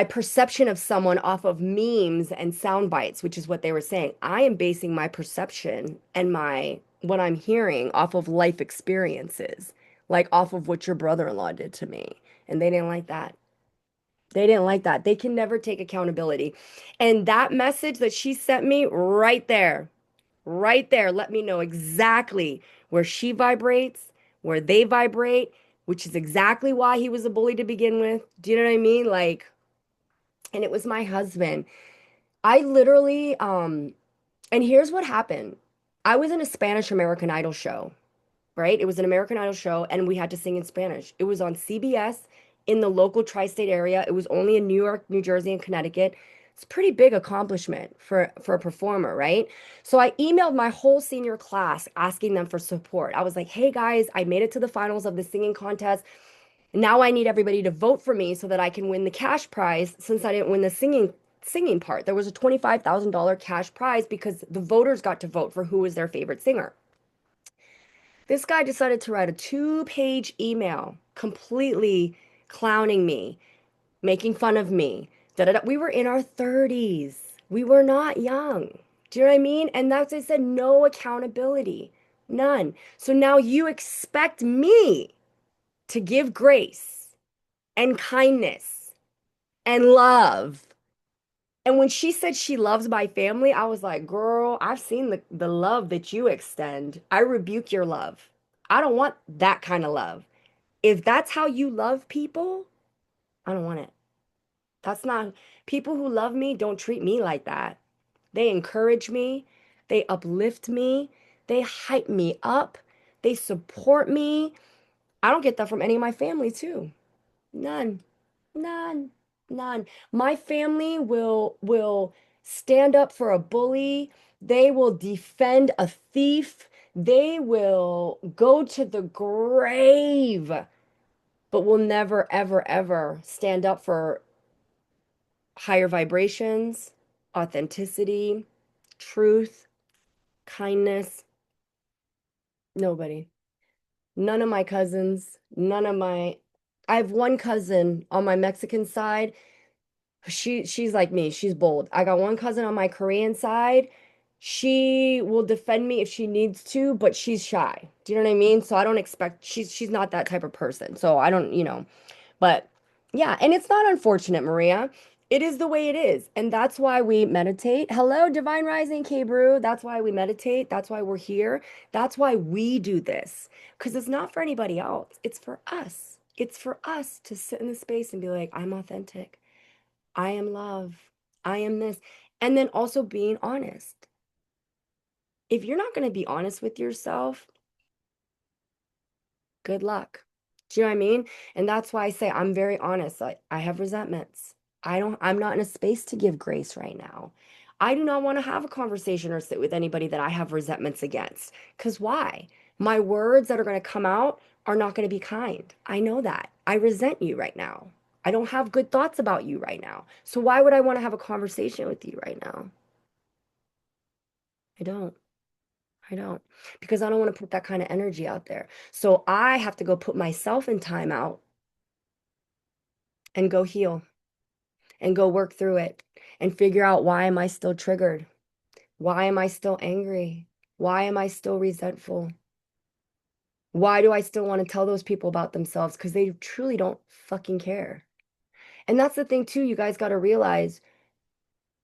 perception of someone off of memes and sound bites, which is what they were saying. I am basing my perception and my what I'm hearing off of life experiences, like off of what your brother-in-law did to me. And they didn't like that. They didn't like that. They can never take accountability. And that message that she sent me right there, let me know exactly where she vibrates, where they vibrate, which is exactly why he was a bully to begin with. Do you know what I mean? Like, and it was my husband. I literally, and here's what happened. I was in a Spanish American Idol show, right? It was an American Idol show, and we had to sing in Spanish. It was on CBS in the local tri-state area. It was only in New York, New Jersey, and Connecticut. It's a pretty big accomplishment for a performer, right? So I emailed my whole senior class asking them for support. I was like, "Hey guys, I made it to the finals of the singing contest. Now I need everybody to vote for me so that I can win the cash prize since I didn't win the singing part. There was a $25,000 cash prize because the voters got to vote for who was their favorite singer. This guy decided to write a 2-page email completely clowning me, making fun of me. Da, da, da. We were in our 30s. We were not young. Do you know what I mean? And that's, I said, no accountability, none. So now you expect me to give grace and kindness and love. And when she said she loves my family, I was like, girl, I've seen the love that you extend. I rebuke your love. I don't want that kind of love. If that's how you love people, I don't want it. That's not, people who love me don't treat me like that. They encourage me, they uplift me, they hype me up, they support me. I don't get that from any of my family, too. None. None. None. My family will stand up for a bully. They will defend a thief. They will go to the grave, but will never, ever, ever stand up for higher vibrations, authenticity, truth, kindness. Nobody. None of my cousins, none of my I have one cousin on my Mexican side. She's like me. She's bold. I got one cousin on my Korean side. She will defend me if she needs to, but she's shy. Do you know what I mean? So I don't expect she's not that type of person. So I don't, but yeah, and it's not unfortunate, Maria. It is the way it is. And that's why we meditate. Hello, Divine Rising, K Brew. That's why we meditate. That's why we're here. That's why we do this. Because it's not for anybody else. It's for us. It's for us to sit in the space and be like, I'm authentic. I am love. I am this. And then also being honest. If you're not going to be honest with yourself, good luck. Do you know what I mean? And that's why I say I'm very honest. I have resentments. I'm not in a space to give grace right now. I do not want to have a conversation or sit with anybody that I have resentments against. Because why? My words that are going to come out are not going to be kind. I know that. I resent you right now. I don't have good thoughts about you right now. So why would I want to have a conversation with you right now? I don't. I don't. Because I don't want to put that kind of energy out there. So I have to go put myself in timeout and go heal and go work through it and figure out, why am I still triggered? Why am I still angry? Why am I still resentful? Why do I still want to tell those people about themselves? Because they truly don't fucking care. And that's the thing too, you guys got to realize,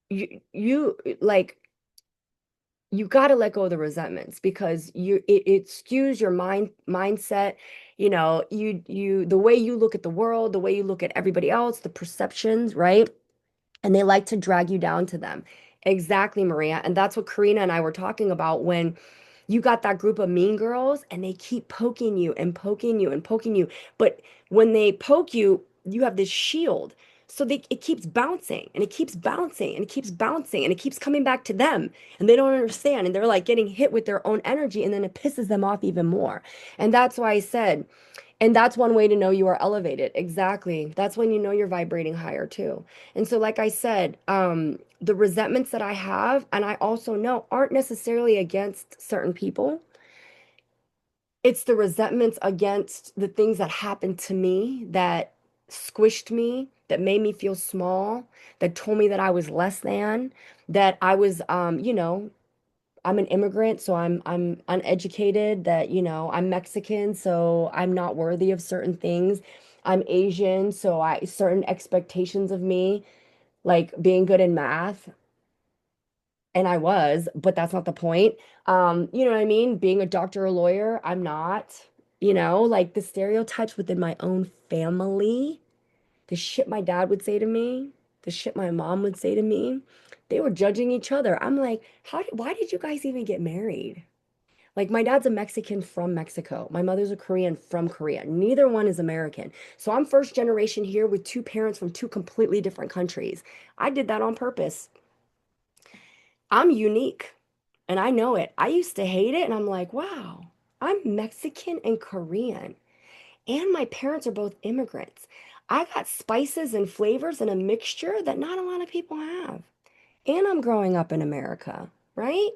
you like you got to let go of the resentments because it skews your mindset. The way you look at the world, the way you look at everybody else, the perceptions, right? And they like to drag you down to them. Exactly, Maria. And that's what Karina and I were talking about when you got that group of mean girls and they keep poking you and poking you and poking you. But when they poke you, you have this shield. So it keeps bouncing and it keeps bouncing and it keeps bouncing and it keeps coming back to them. And they don't understand. And they're like getting hit with their own energy. And then it pisses them off even more. And that's why I said, and that's one way to know you are elevated. Exactly. That's when you know you're vibrating higher too. And so, like I said, the resentments that I have, and I also know aren't necessarily against certain people. It's the resentments against the things that happened to me that squished me, that made me feel small, that told me that I was less than, that I was, I'm an immigrant, so I'm uneducated, that, I'm Mexican, so I'm not worthy of certain things. I'm Asian, so I certain expectations of me, like being good in math, and I was, but that's not the point. You know what I mean? Being a doctor or lawyer, I'm not, like the stereotypes within my own family, the shit my dad would say to me, the shit my mom would say to me. They were judging each other. I'm like, why did you guys even get married? Like my dad's a Mexican from Mexico. My mother's a Korean from Korea. Neither one is American. So I'm first generation here with two parents from two completely different countries. I did that on purpose. I'm unique and I know it. I used to hate it and I'm like, wow, I'm Mexican and Korean. And my parents are both immigrants. I got spices and flavors and a mixture that not a lot of people have. And I'm growing up in America, right?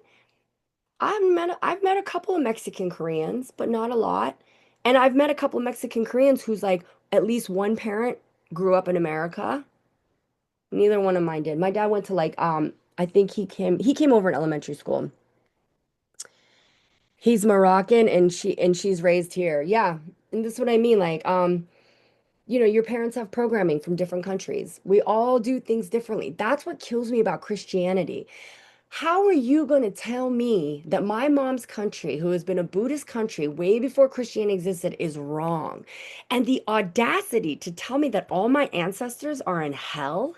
I've met a couple of Mexican Koreans, but not a lot. And I've met a couple of Mexican Koreans who's like at least one parent grew up in America. Neither one of mine did. My dad went to like I think he came over in elementary school. He's Moroccan and she's raised here. Yeah. And this is what I mean. Like, your parents have programming from different countries. We all do things differently. That's what kills me about Christianity. How are you going to tell me that my mom's country, who has been a Buddhist country way before Christianity existed, is wrong? And the audacity to tell me that all my ancestors are in hell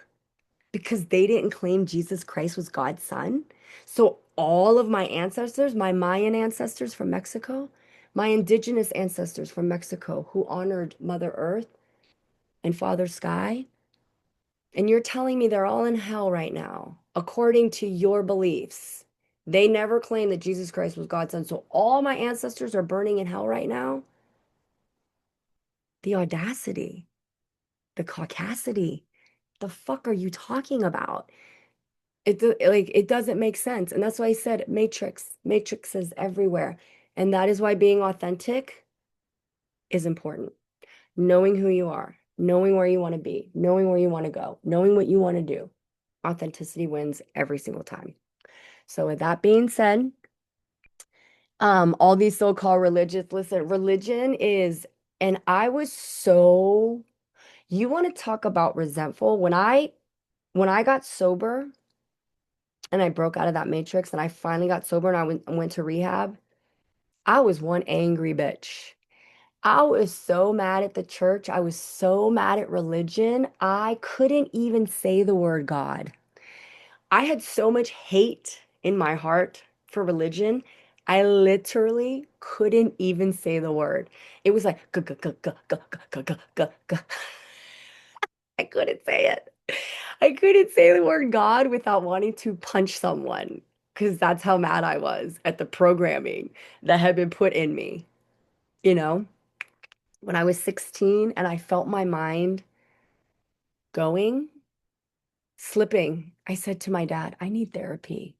because they didn't claim Jesus Christ was God's son? So all of my ancestors, my Mayan ancestors from Mexico, my indigenous ancestors from Mexico who honored Mother Earth and Father Sky, and you're telling me they're all in hell right now, according to your beliefs. They never claimed that Jesus Christ was God's son. So all my ancestors are burning in hell right now. The audacity, the caucasity. The fuck are you talking about? It doesn't make sense. And that's why I said Matrix. Matrix is everywhere. And that is why being authentic is important. Knowing who you are, knowing where you want to be, knowing where you want to go, knowing what you want to do. Authenticity wins every single time. So with that being said, all these so-called religious, listen, religion is, and I was so, you want to talk about resentful. When I got sober and I broke out of that matrix and I finally got sober and I went to rehab, I was one angry bitch. I was so mad at the church. I was so mad at religion. I couldn't even say the word God. I had so much hate in my heart for religion. I literally couldn't even say the word. It was like, "G- g- g- g- g- g- g- g- g." I couldn't say it. I couldn't say the word God without wanting to punch someone because that's how mad I was at the programming that had been put in me. You know, when I was 16 and I felt my mind going, slipping, I said to my dad, I need therapy.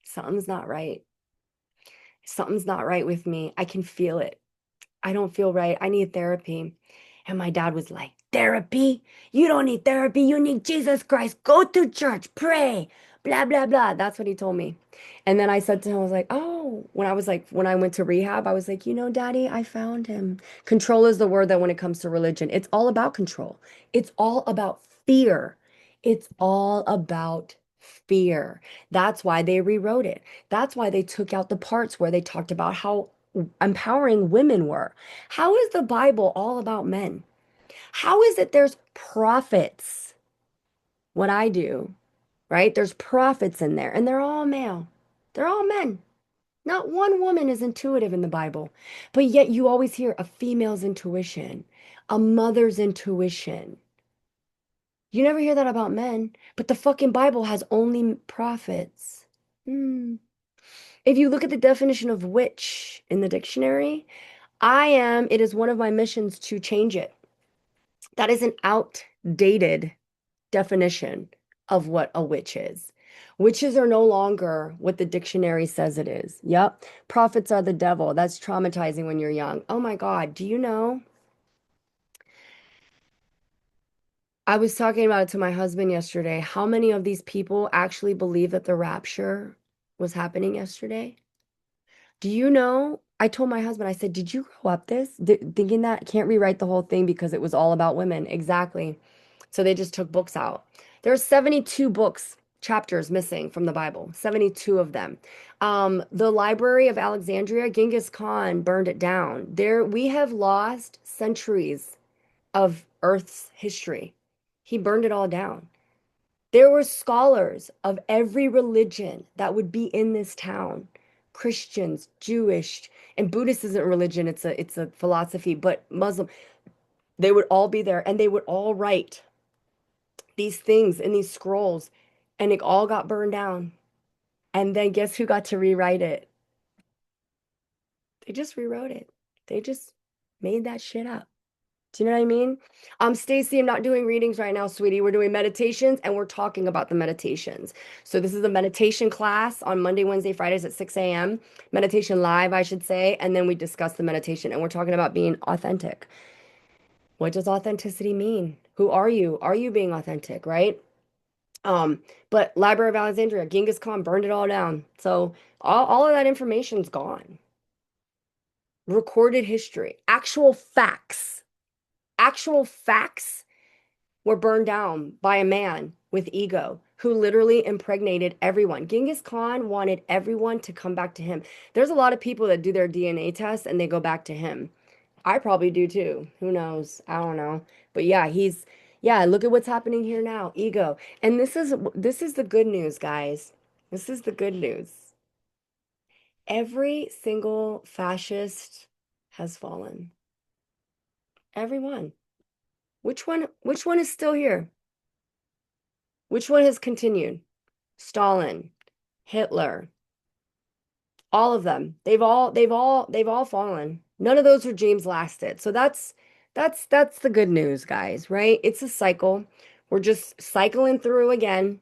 Something's not right. Something's not right with me. I can feel it. I don't feel right. I need therapy. And my dad was like, therapy? You don't need therapy. You need Jesus Christ. Go to church, pray, blah, blah, blah. That's what he told me. And then I said to him, I was like, oh, when I went to rehab, I was like, Daddy, I found him. Control is the word that when it comes to religion, it's all about control. It's all about fear. It's all about Fear. That's why they rewrote it. That's why they took out the parts where they talked about how empowering women were. How is the Bible all about men? How is it there's prophets? What I do, right? There's prophets in there, and they're all male. They're all men. Not one woman is intuitive in the Bible, but yet you always hear a female's intuition, a mother's intuition. You never hear that about men, but the fucking Bible has only prophets. Hmm. If you look at the definition of witch in the dictionary, it is one of my missions to change it. That is an outdated definition of what a witch is. Witches are no longer what the dictionary says it is. Yep. Prophets are the devil. That's traumatizing when you're young. Oh my God. Do you know? I was talking about it to my husband yesterday. How many of these people actually believe that the rapture was happening yesterday? Do you know? I told my husband, I said, did you grow up thinking that? Can't rewrite the whole thing because it was all about women. Exactly. So they just took books out. There's 72 books, chapters missing from the Bible, 72 of them. The Library of Alexandria, Genghis Khan burned it down. We have lost centuries of Earth's history. He burned it all down. There were scholars of every religion that would be in this town. Christians, Jewish, and Buddhist isn't religion, it's a philosophy, but Muslim, they would all be there and they would all write these things in these scrolls, and it all got burned down. And then guess who got to rewrite it? They just rewrote it. They just made that shit up. Do you know what I mean? Stacy, I'm not doing readings right now, sweetie. We're doing meditations and we're talking about the meditations. So this is a meditation class on Monday, Wednesday, Fridays at 6 a.m. Meditation live, I should say. And then we discuss the meditation and we're talking about being authentic. What does authenticity mean? Who are you? Are you being authentic, right? But Library of Alexandria, Genghis Khan burned it all down. So all of that information's gone. Recorded history, actual facts were burned down by a man with ego who literally impregnated everyone. Genghis Khan wanted everyone to come back to him. There's a lot of people that do their DNA tests and they go back to him. I probably do too. Who knows? I don't know. But yeah, yeah, look at what's happening here now. Ego. And this is the good news, guys. This is the good news. Every single fascist has fallen. Everyone. Which one is still here? Which one has continued? Stalin, Hitler, all of them. They've all fallen. None of those regimes lasted. So that's the good news, guys, right? It's a cycle. We're just cycling through again.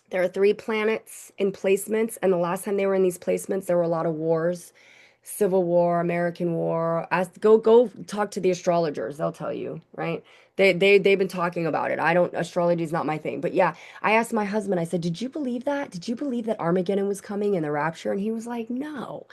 There are 3 planets in placements, and the last time they were in these placements, there were a lot of wars. Civil War, American War. Go talk to the astrologers. They'll tell you, right? They've been talking about it. I don't Astrology is not my thing. But yeah, I asked my husband, I said, "Did you believe that? Did you believe that Armageddon was coming and the rapture?" And he was like, "No."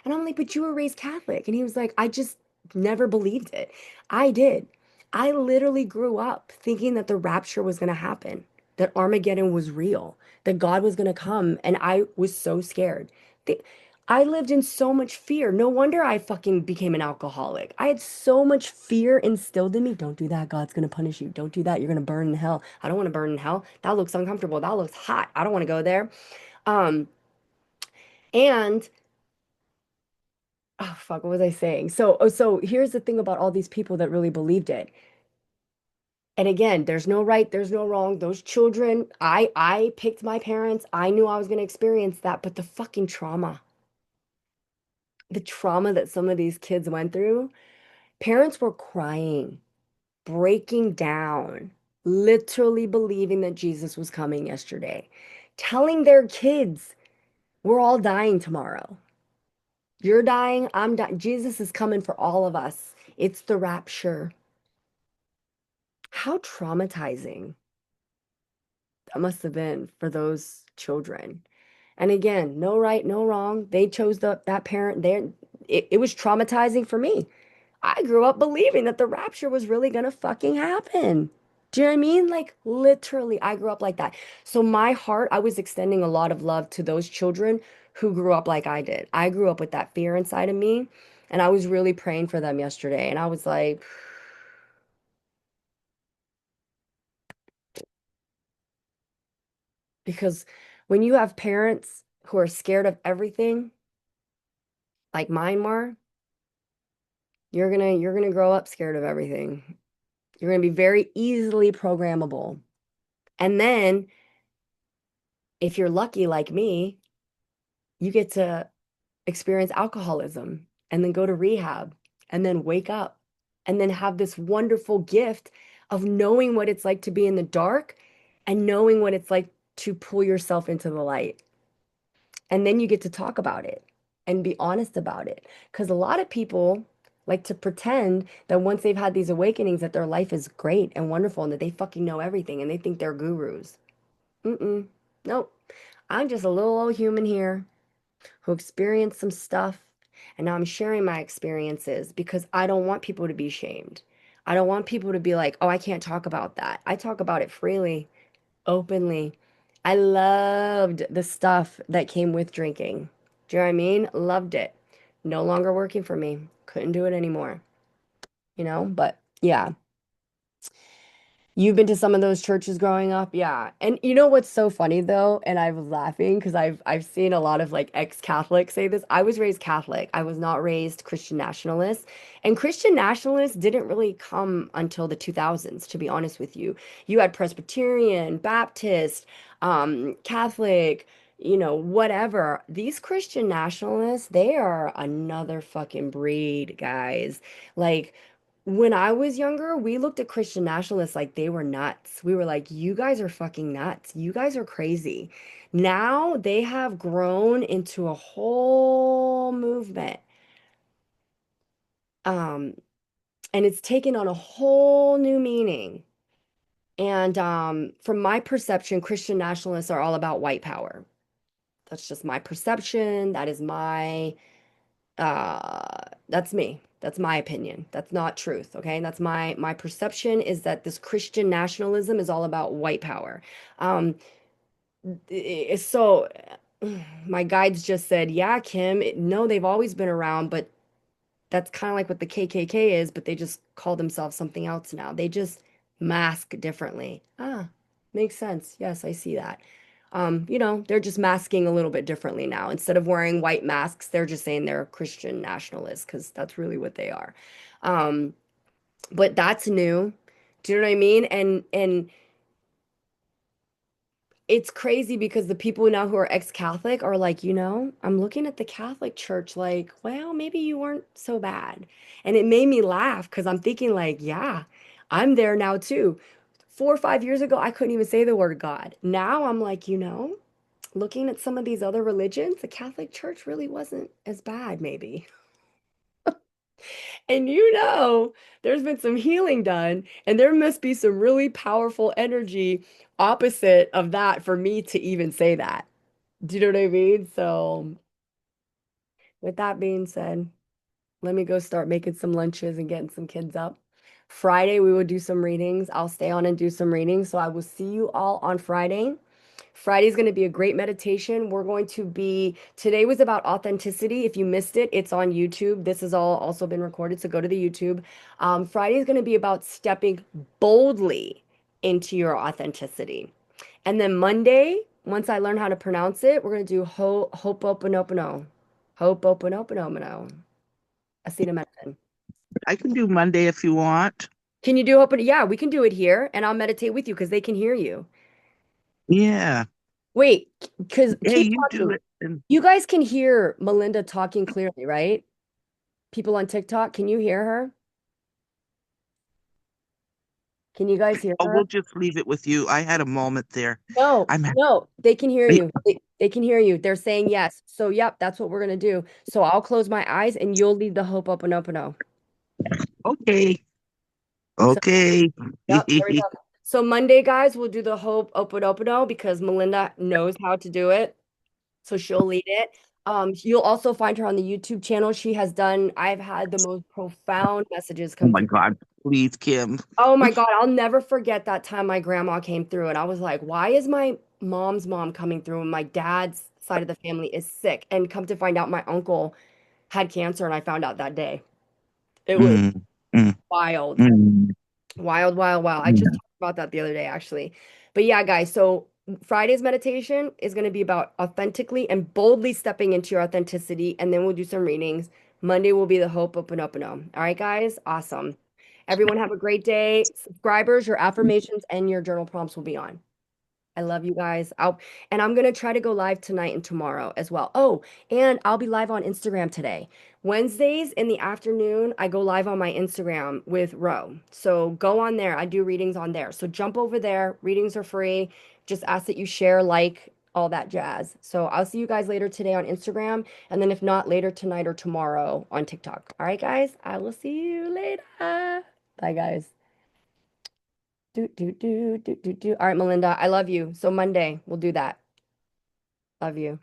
And I'm like, "But you were raised Catholic." And he was like, "I just never believed it." I did. I literally grew up thinking that the rapture was going to happen, that Armageddon was real, that God was going to come, and I was so scared. The- I lived in so much fear. No wonder I fucking became an alcoholic. I had so much fear instilled in me. Don't do that. God's going to punish you. Don't do that. You're going to burn in hell. I don't want to burn in hell. That looks uncomfortable. That looks hot. I don't want to go there. Um, and oh fuck, what was I saying? So here's the thing about all these people that really believed it. And again, there's no right, there's no wrong. Those children, I picked my parents. I knew I was going to experience that, but the trauma that some of these kids went through, parents were crying, breaking down, literally believing that Jesus was coming yesterday, telling their kids, we're all dying tomorrow. You're dying, I'm dying. Jesus is coming for all of us. It's the rapture. How traumatizing that must have been for those children. And again, no right, no wrong. They chose that parent there. It was traumatizing for me. I grew up believing that the rapture was really gonna fucking happen. Do you know what I mean? Like literally, I grew up like that. So my heart, I was extending a lot of love to those children who grew up like I did. I grew up with that fear inside of me, and I was really praying for them yesterday. And I was like, because when you have parents who are scared of everything, like mine were, you're gonna grow up scared of everything. You're gonna be very easily programmable. And then if you're lucky like me, you get to experience alcoholism and then go to rehab and then wake up and then have this wonderful gift of knowing what it's like to be in the dark and knowing what it's like to pull yourself into the light. And then you get to talk about it and be honest about it. Because a lot of people like to pretend that once they've had these awakenings that their life is great and wonderful and that they fucking know everything and they think they're gurus. Mm-mm. Nope. I'm just a little old human here who experienced some stuff. And now I'm sharing my experiences because I don't want people to be shamed. I don't want people to be like, oh, I can't talk about that. I talk about it freely, openly. I loved the stuff that came with drinking. Do you know what I mean? Loved it. No longer working for me. Couldn't do it anymore, But yeah. You've been to some of those churches growing up? Yeah. And you know what's so funny though? And I was laughing because I've seen a lot of like ex-Catholics say this. I was raised Catholic. I was not raised Christian nationalist. And Christian nationalists didn't really come until the 2000s, to be honest with you. You had Presbyterian, Baptist, Catholic, whatever. These Christian nationalists, they are another fucking breed, guys. Like when I was younger, we looked at Christian nationalists like they were nuts. We were like, you guys are fucking nuts. You guys are crazy. Now they have grown into a whole movement. Um, and it's taken on a whole new meaning. And from my perception, Christian nationalists are all about white power. That's just my perception. That's me. That's my opinion. That's not truth, okay? That's my perception is that this Christian nationalism is all about white power. Um, so my guides just said, "Yeah, Kim, no, they've always been around, but that's kind of like what the KKK is, but they just call themselves something else now. They just mask differently." Ah, makes sense. Yes, I see that. They're just masking a little bit differently now. Instead of wearing white masks, they're just saying they're Christian nationalists because that's really what they are. Um, but that's new. Do you know what I mean? And it's crazy because the people now who are ex-Catholic are like, I'm looking at the Catholic Church like, well, maybe you weren't so bad. And it made me laugh because I'm thinking like, yeah, I'm there now too. 4 or 5 years ago, I couldn't even say the word God. Now I'm like, looking at some of these other religions, the Catholic Church really wasn't as bad, maybe. And there's been some healing done, and there must be some really powerful energy opposite of that for me to even say that. Do you know what I mean? So, with that being said, let me go start making some lunches and getting some kids up. Friday, we will do some readings. I'll stay on and do some readings. So, I will see you all on Friday. Friday is going to be a great meditation. Today was about authenticity. If you missed it, it's on YouTube. This has all also been recorded, so go to the YouTube. Friday is going to be about stepping boldly into your authenticity. And then Monday, once I learn how to pronounce it, we're going to do Ho'oponopono. Ho'oponopono. Acetaminophen. I can do Monday if you want. Can you do Ho'oponopono? Yeah, we can do it here, and I'll meditate with you because they can hear you. Yeah. Wait, because Hey, keep you do talking. it. And You guys can hear Melinda talking clearly, right? People on TikTok, can you hear her? Can you guys hear oh, her? we'll just leave it with you. I had a moment there. No, I'm no, they can hear happy. you. They can hear you. They're saying yes. So, yep, that's what we're gonna do. So I'll close my eyes and you'll lead the hope up and open. Okay. So, Okay. yep, there we go. So Monday, guys, we'll do the hope open because Melinda knows how to do it. So she'll lead it. You'll also find her on the YouTube channel. I've had the most profound messages Oh come my through. God. please, Kim. Oh my God, I'll never forget that time my grandma came through and I was like, why is my mom's mom coming through and my dad's side of the family is sick? And come to find out my uncle had cancer and I found out that day. It was Mm, mm, wild. mm, Wild, wild, wild. I just mm. talked about that the other day, actually. But yeah, guys, so Friday's meditation is going to be about authentically and boldly stepping into your authenticity, and then we'll do some readings. Monday will be the hope, open, open, All right, guys? Awesome. Everyone have a great day. Subscribers, your affirmations and your journal prompts will be on. I love you guys. I'm gonna try to go live tonight and tomorrow as well. Oh, and I'll be live on Instagram today. Wednesdays in the afternoon, I go live on my Instagram with Ro. So go on there. I do readings on there. So jump over there. Readings are free. Just ask that you share, like, all that jazz. So I'll see you guys later today on Instagram, and then if not, later tonight or tomorrow on TikTok. All right, guys. I will see you later. Bye, guys. Do. All right, Melinda, I love you. So Monday, we'll do that. Love you.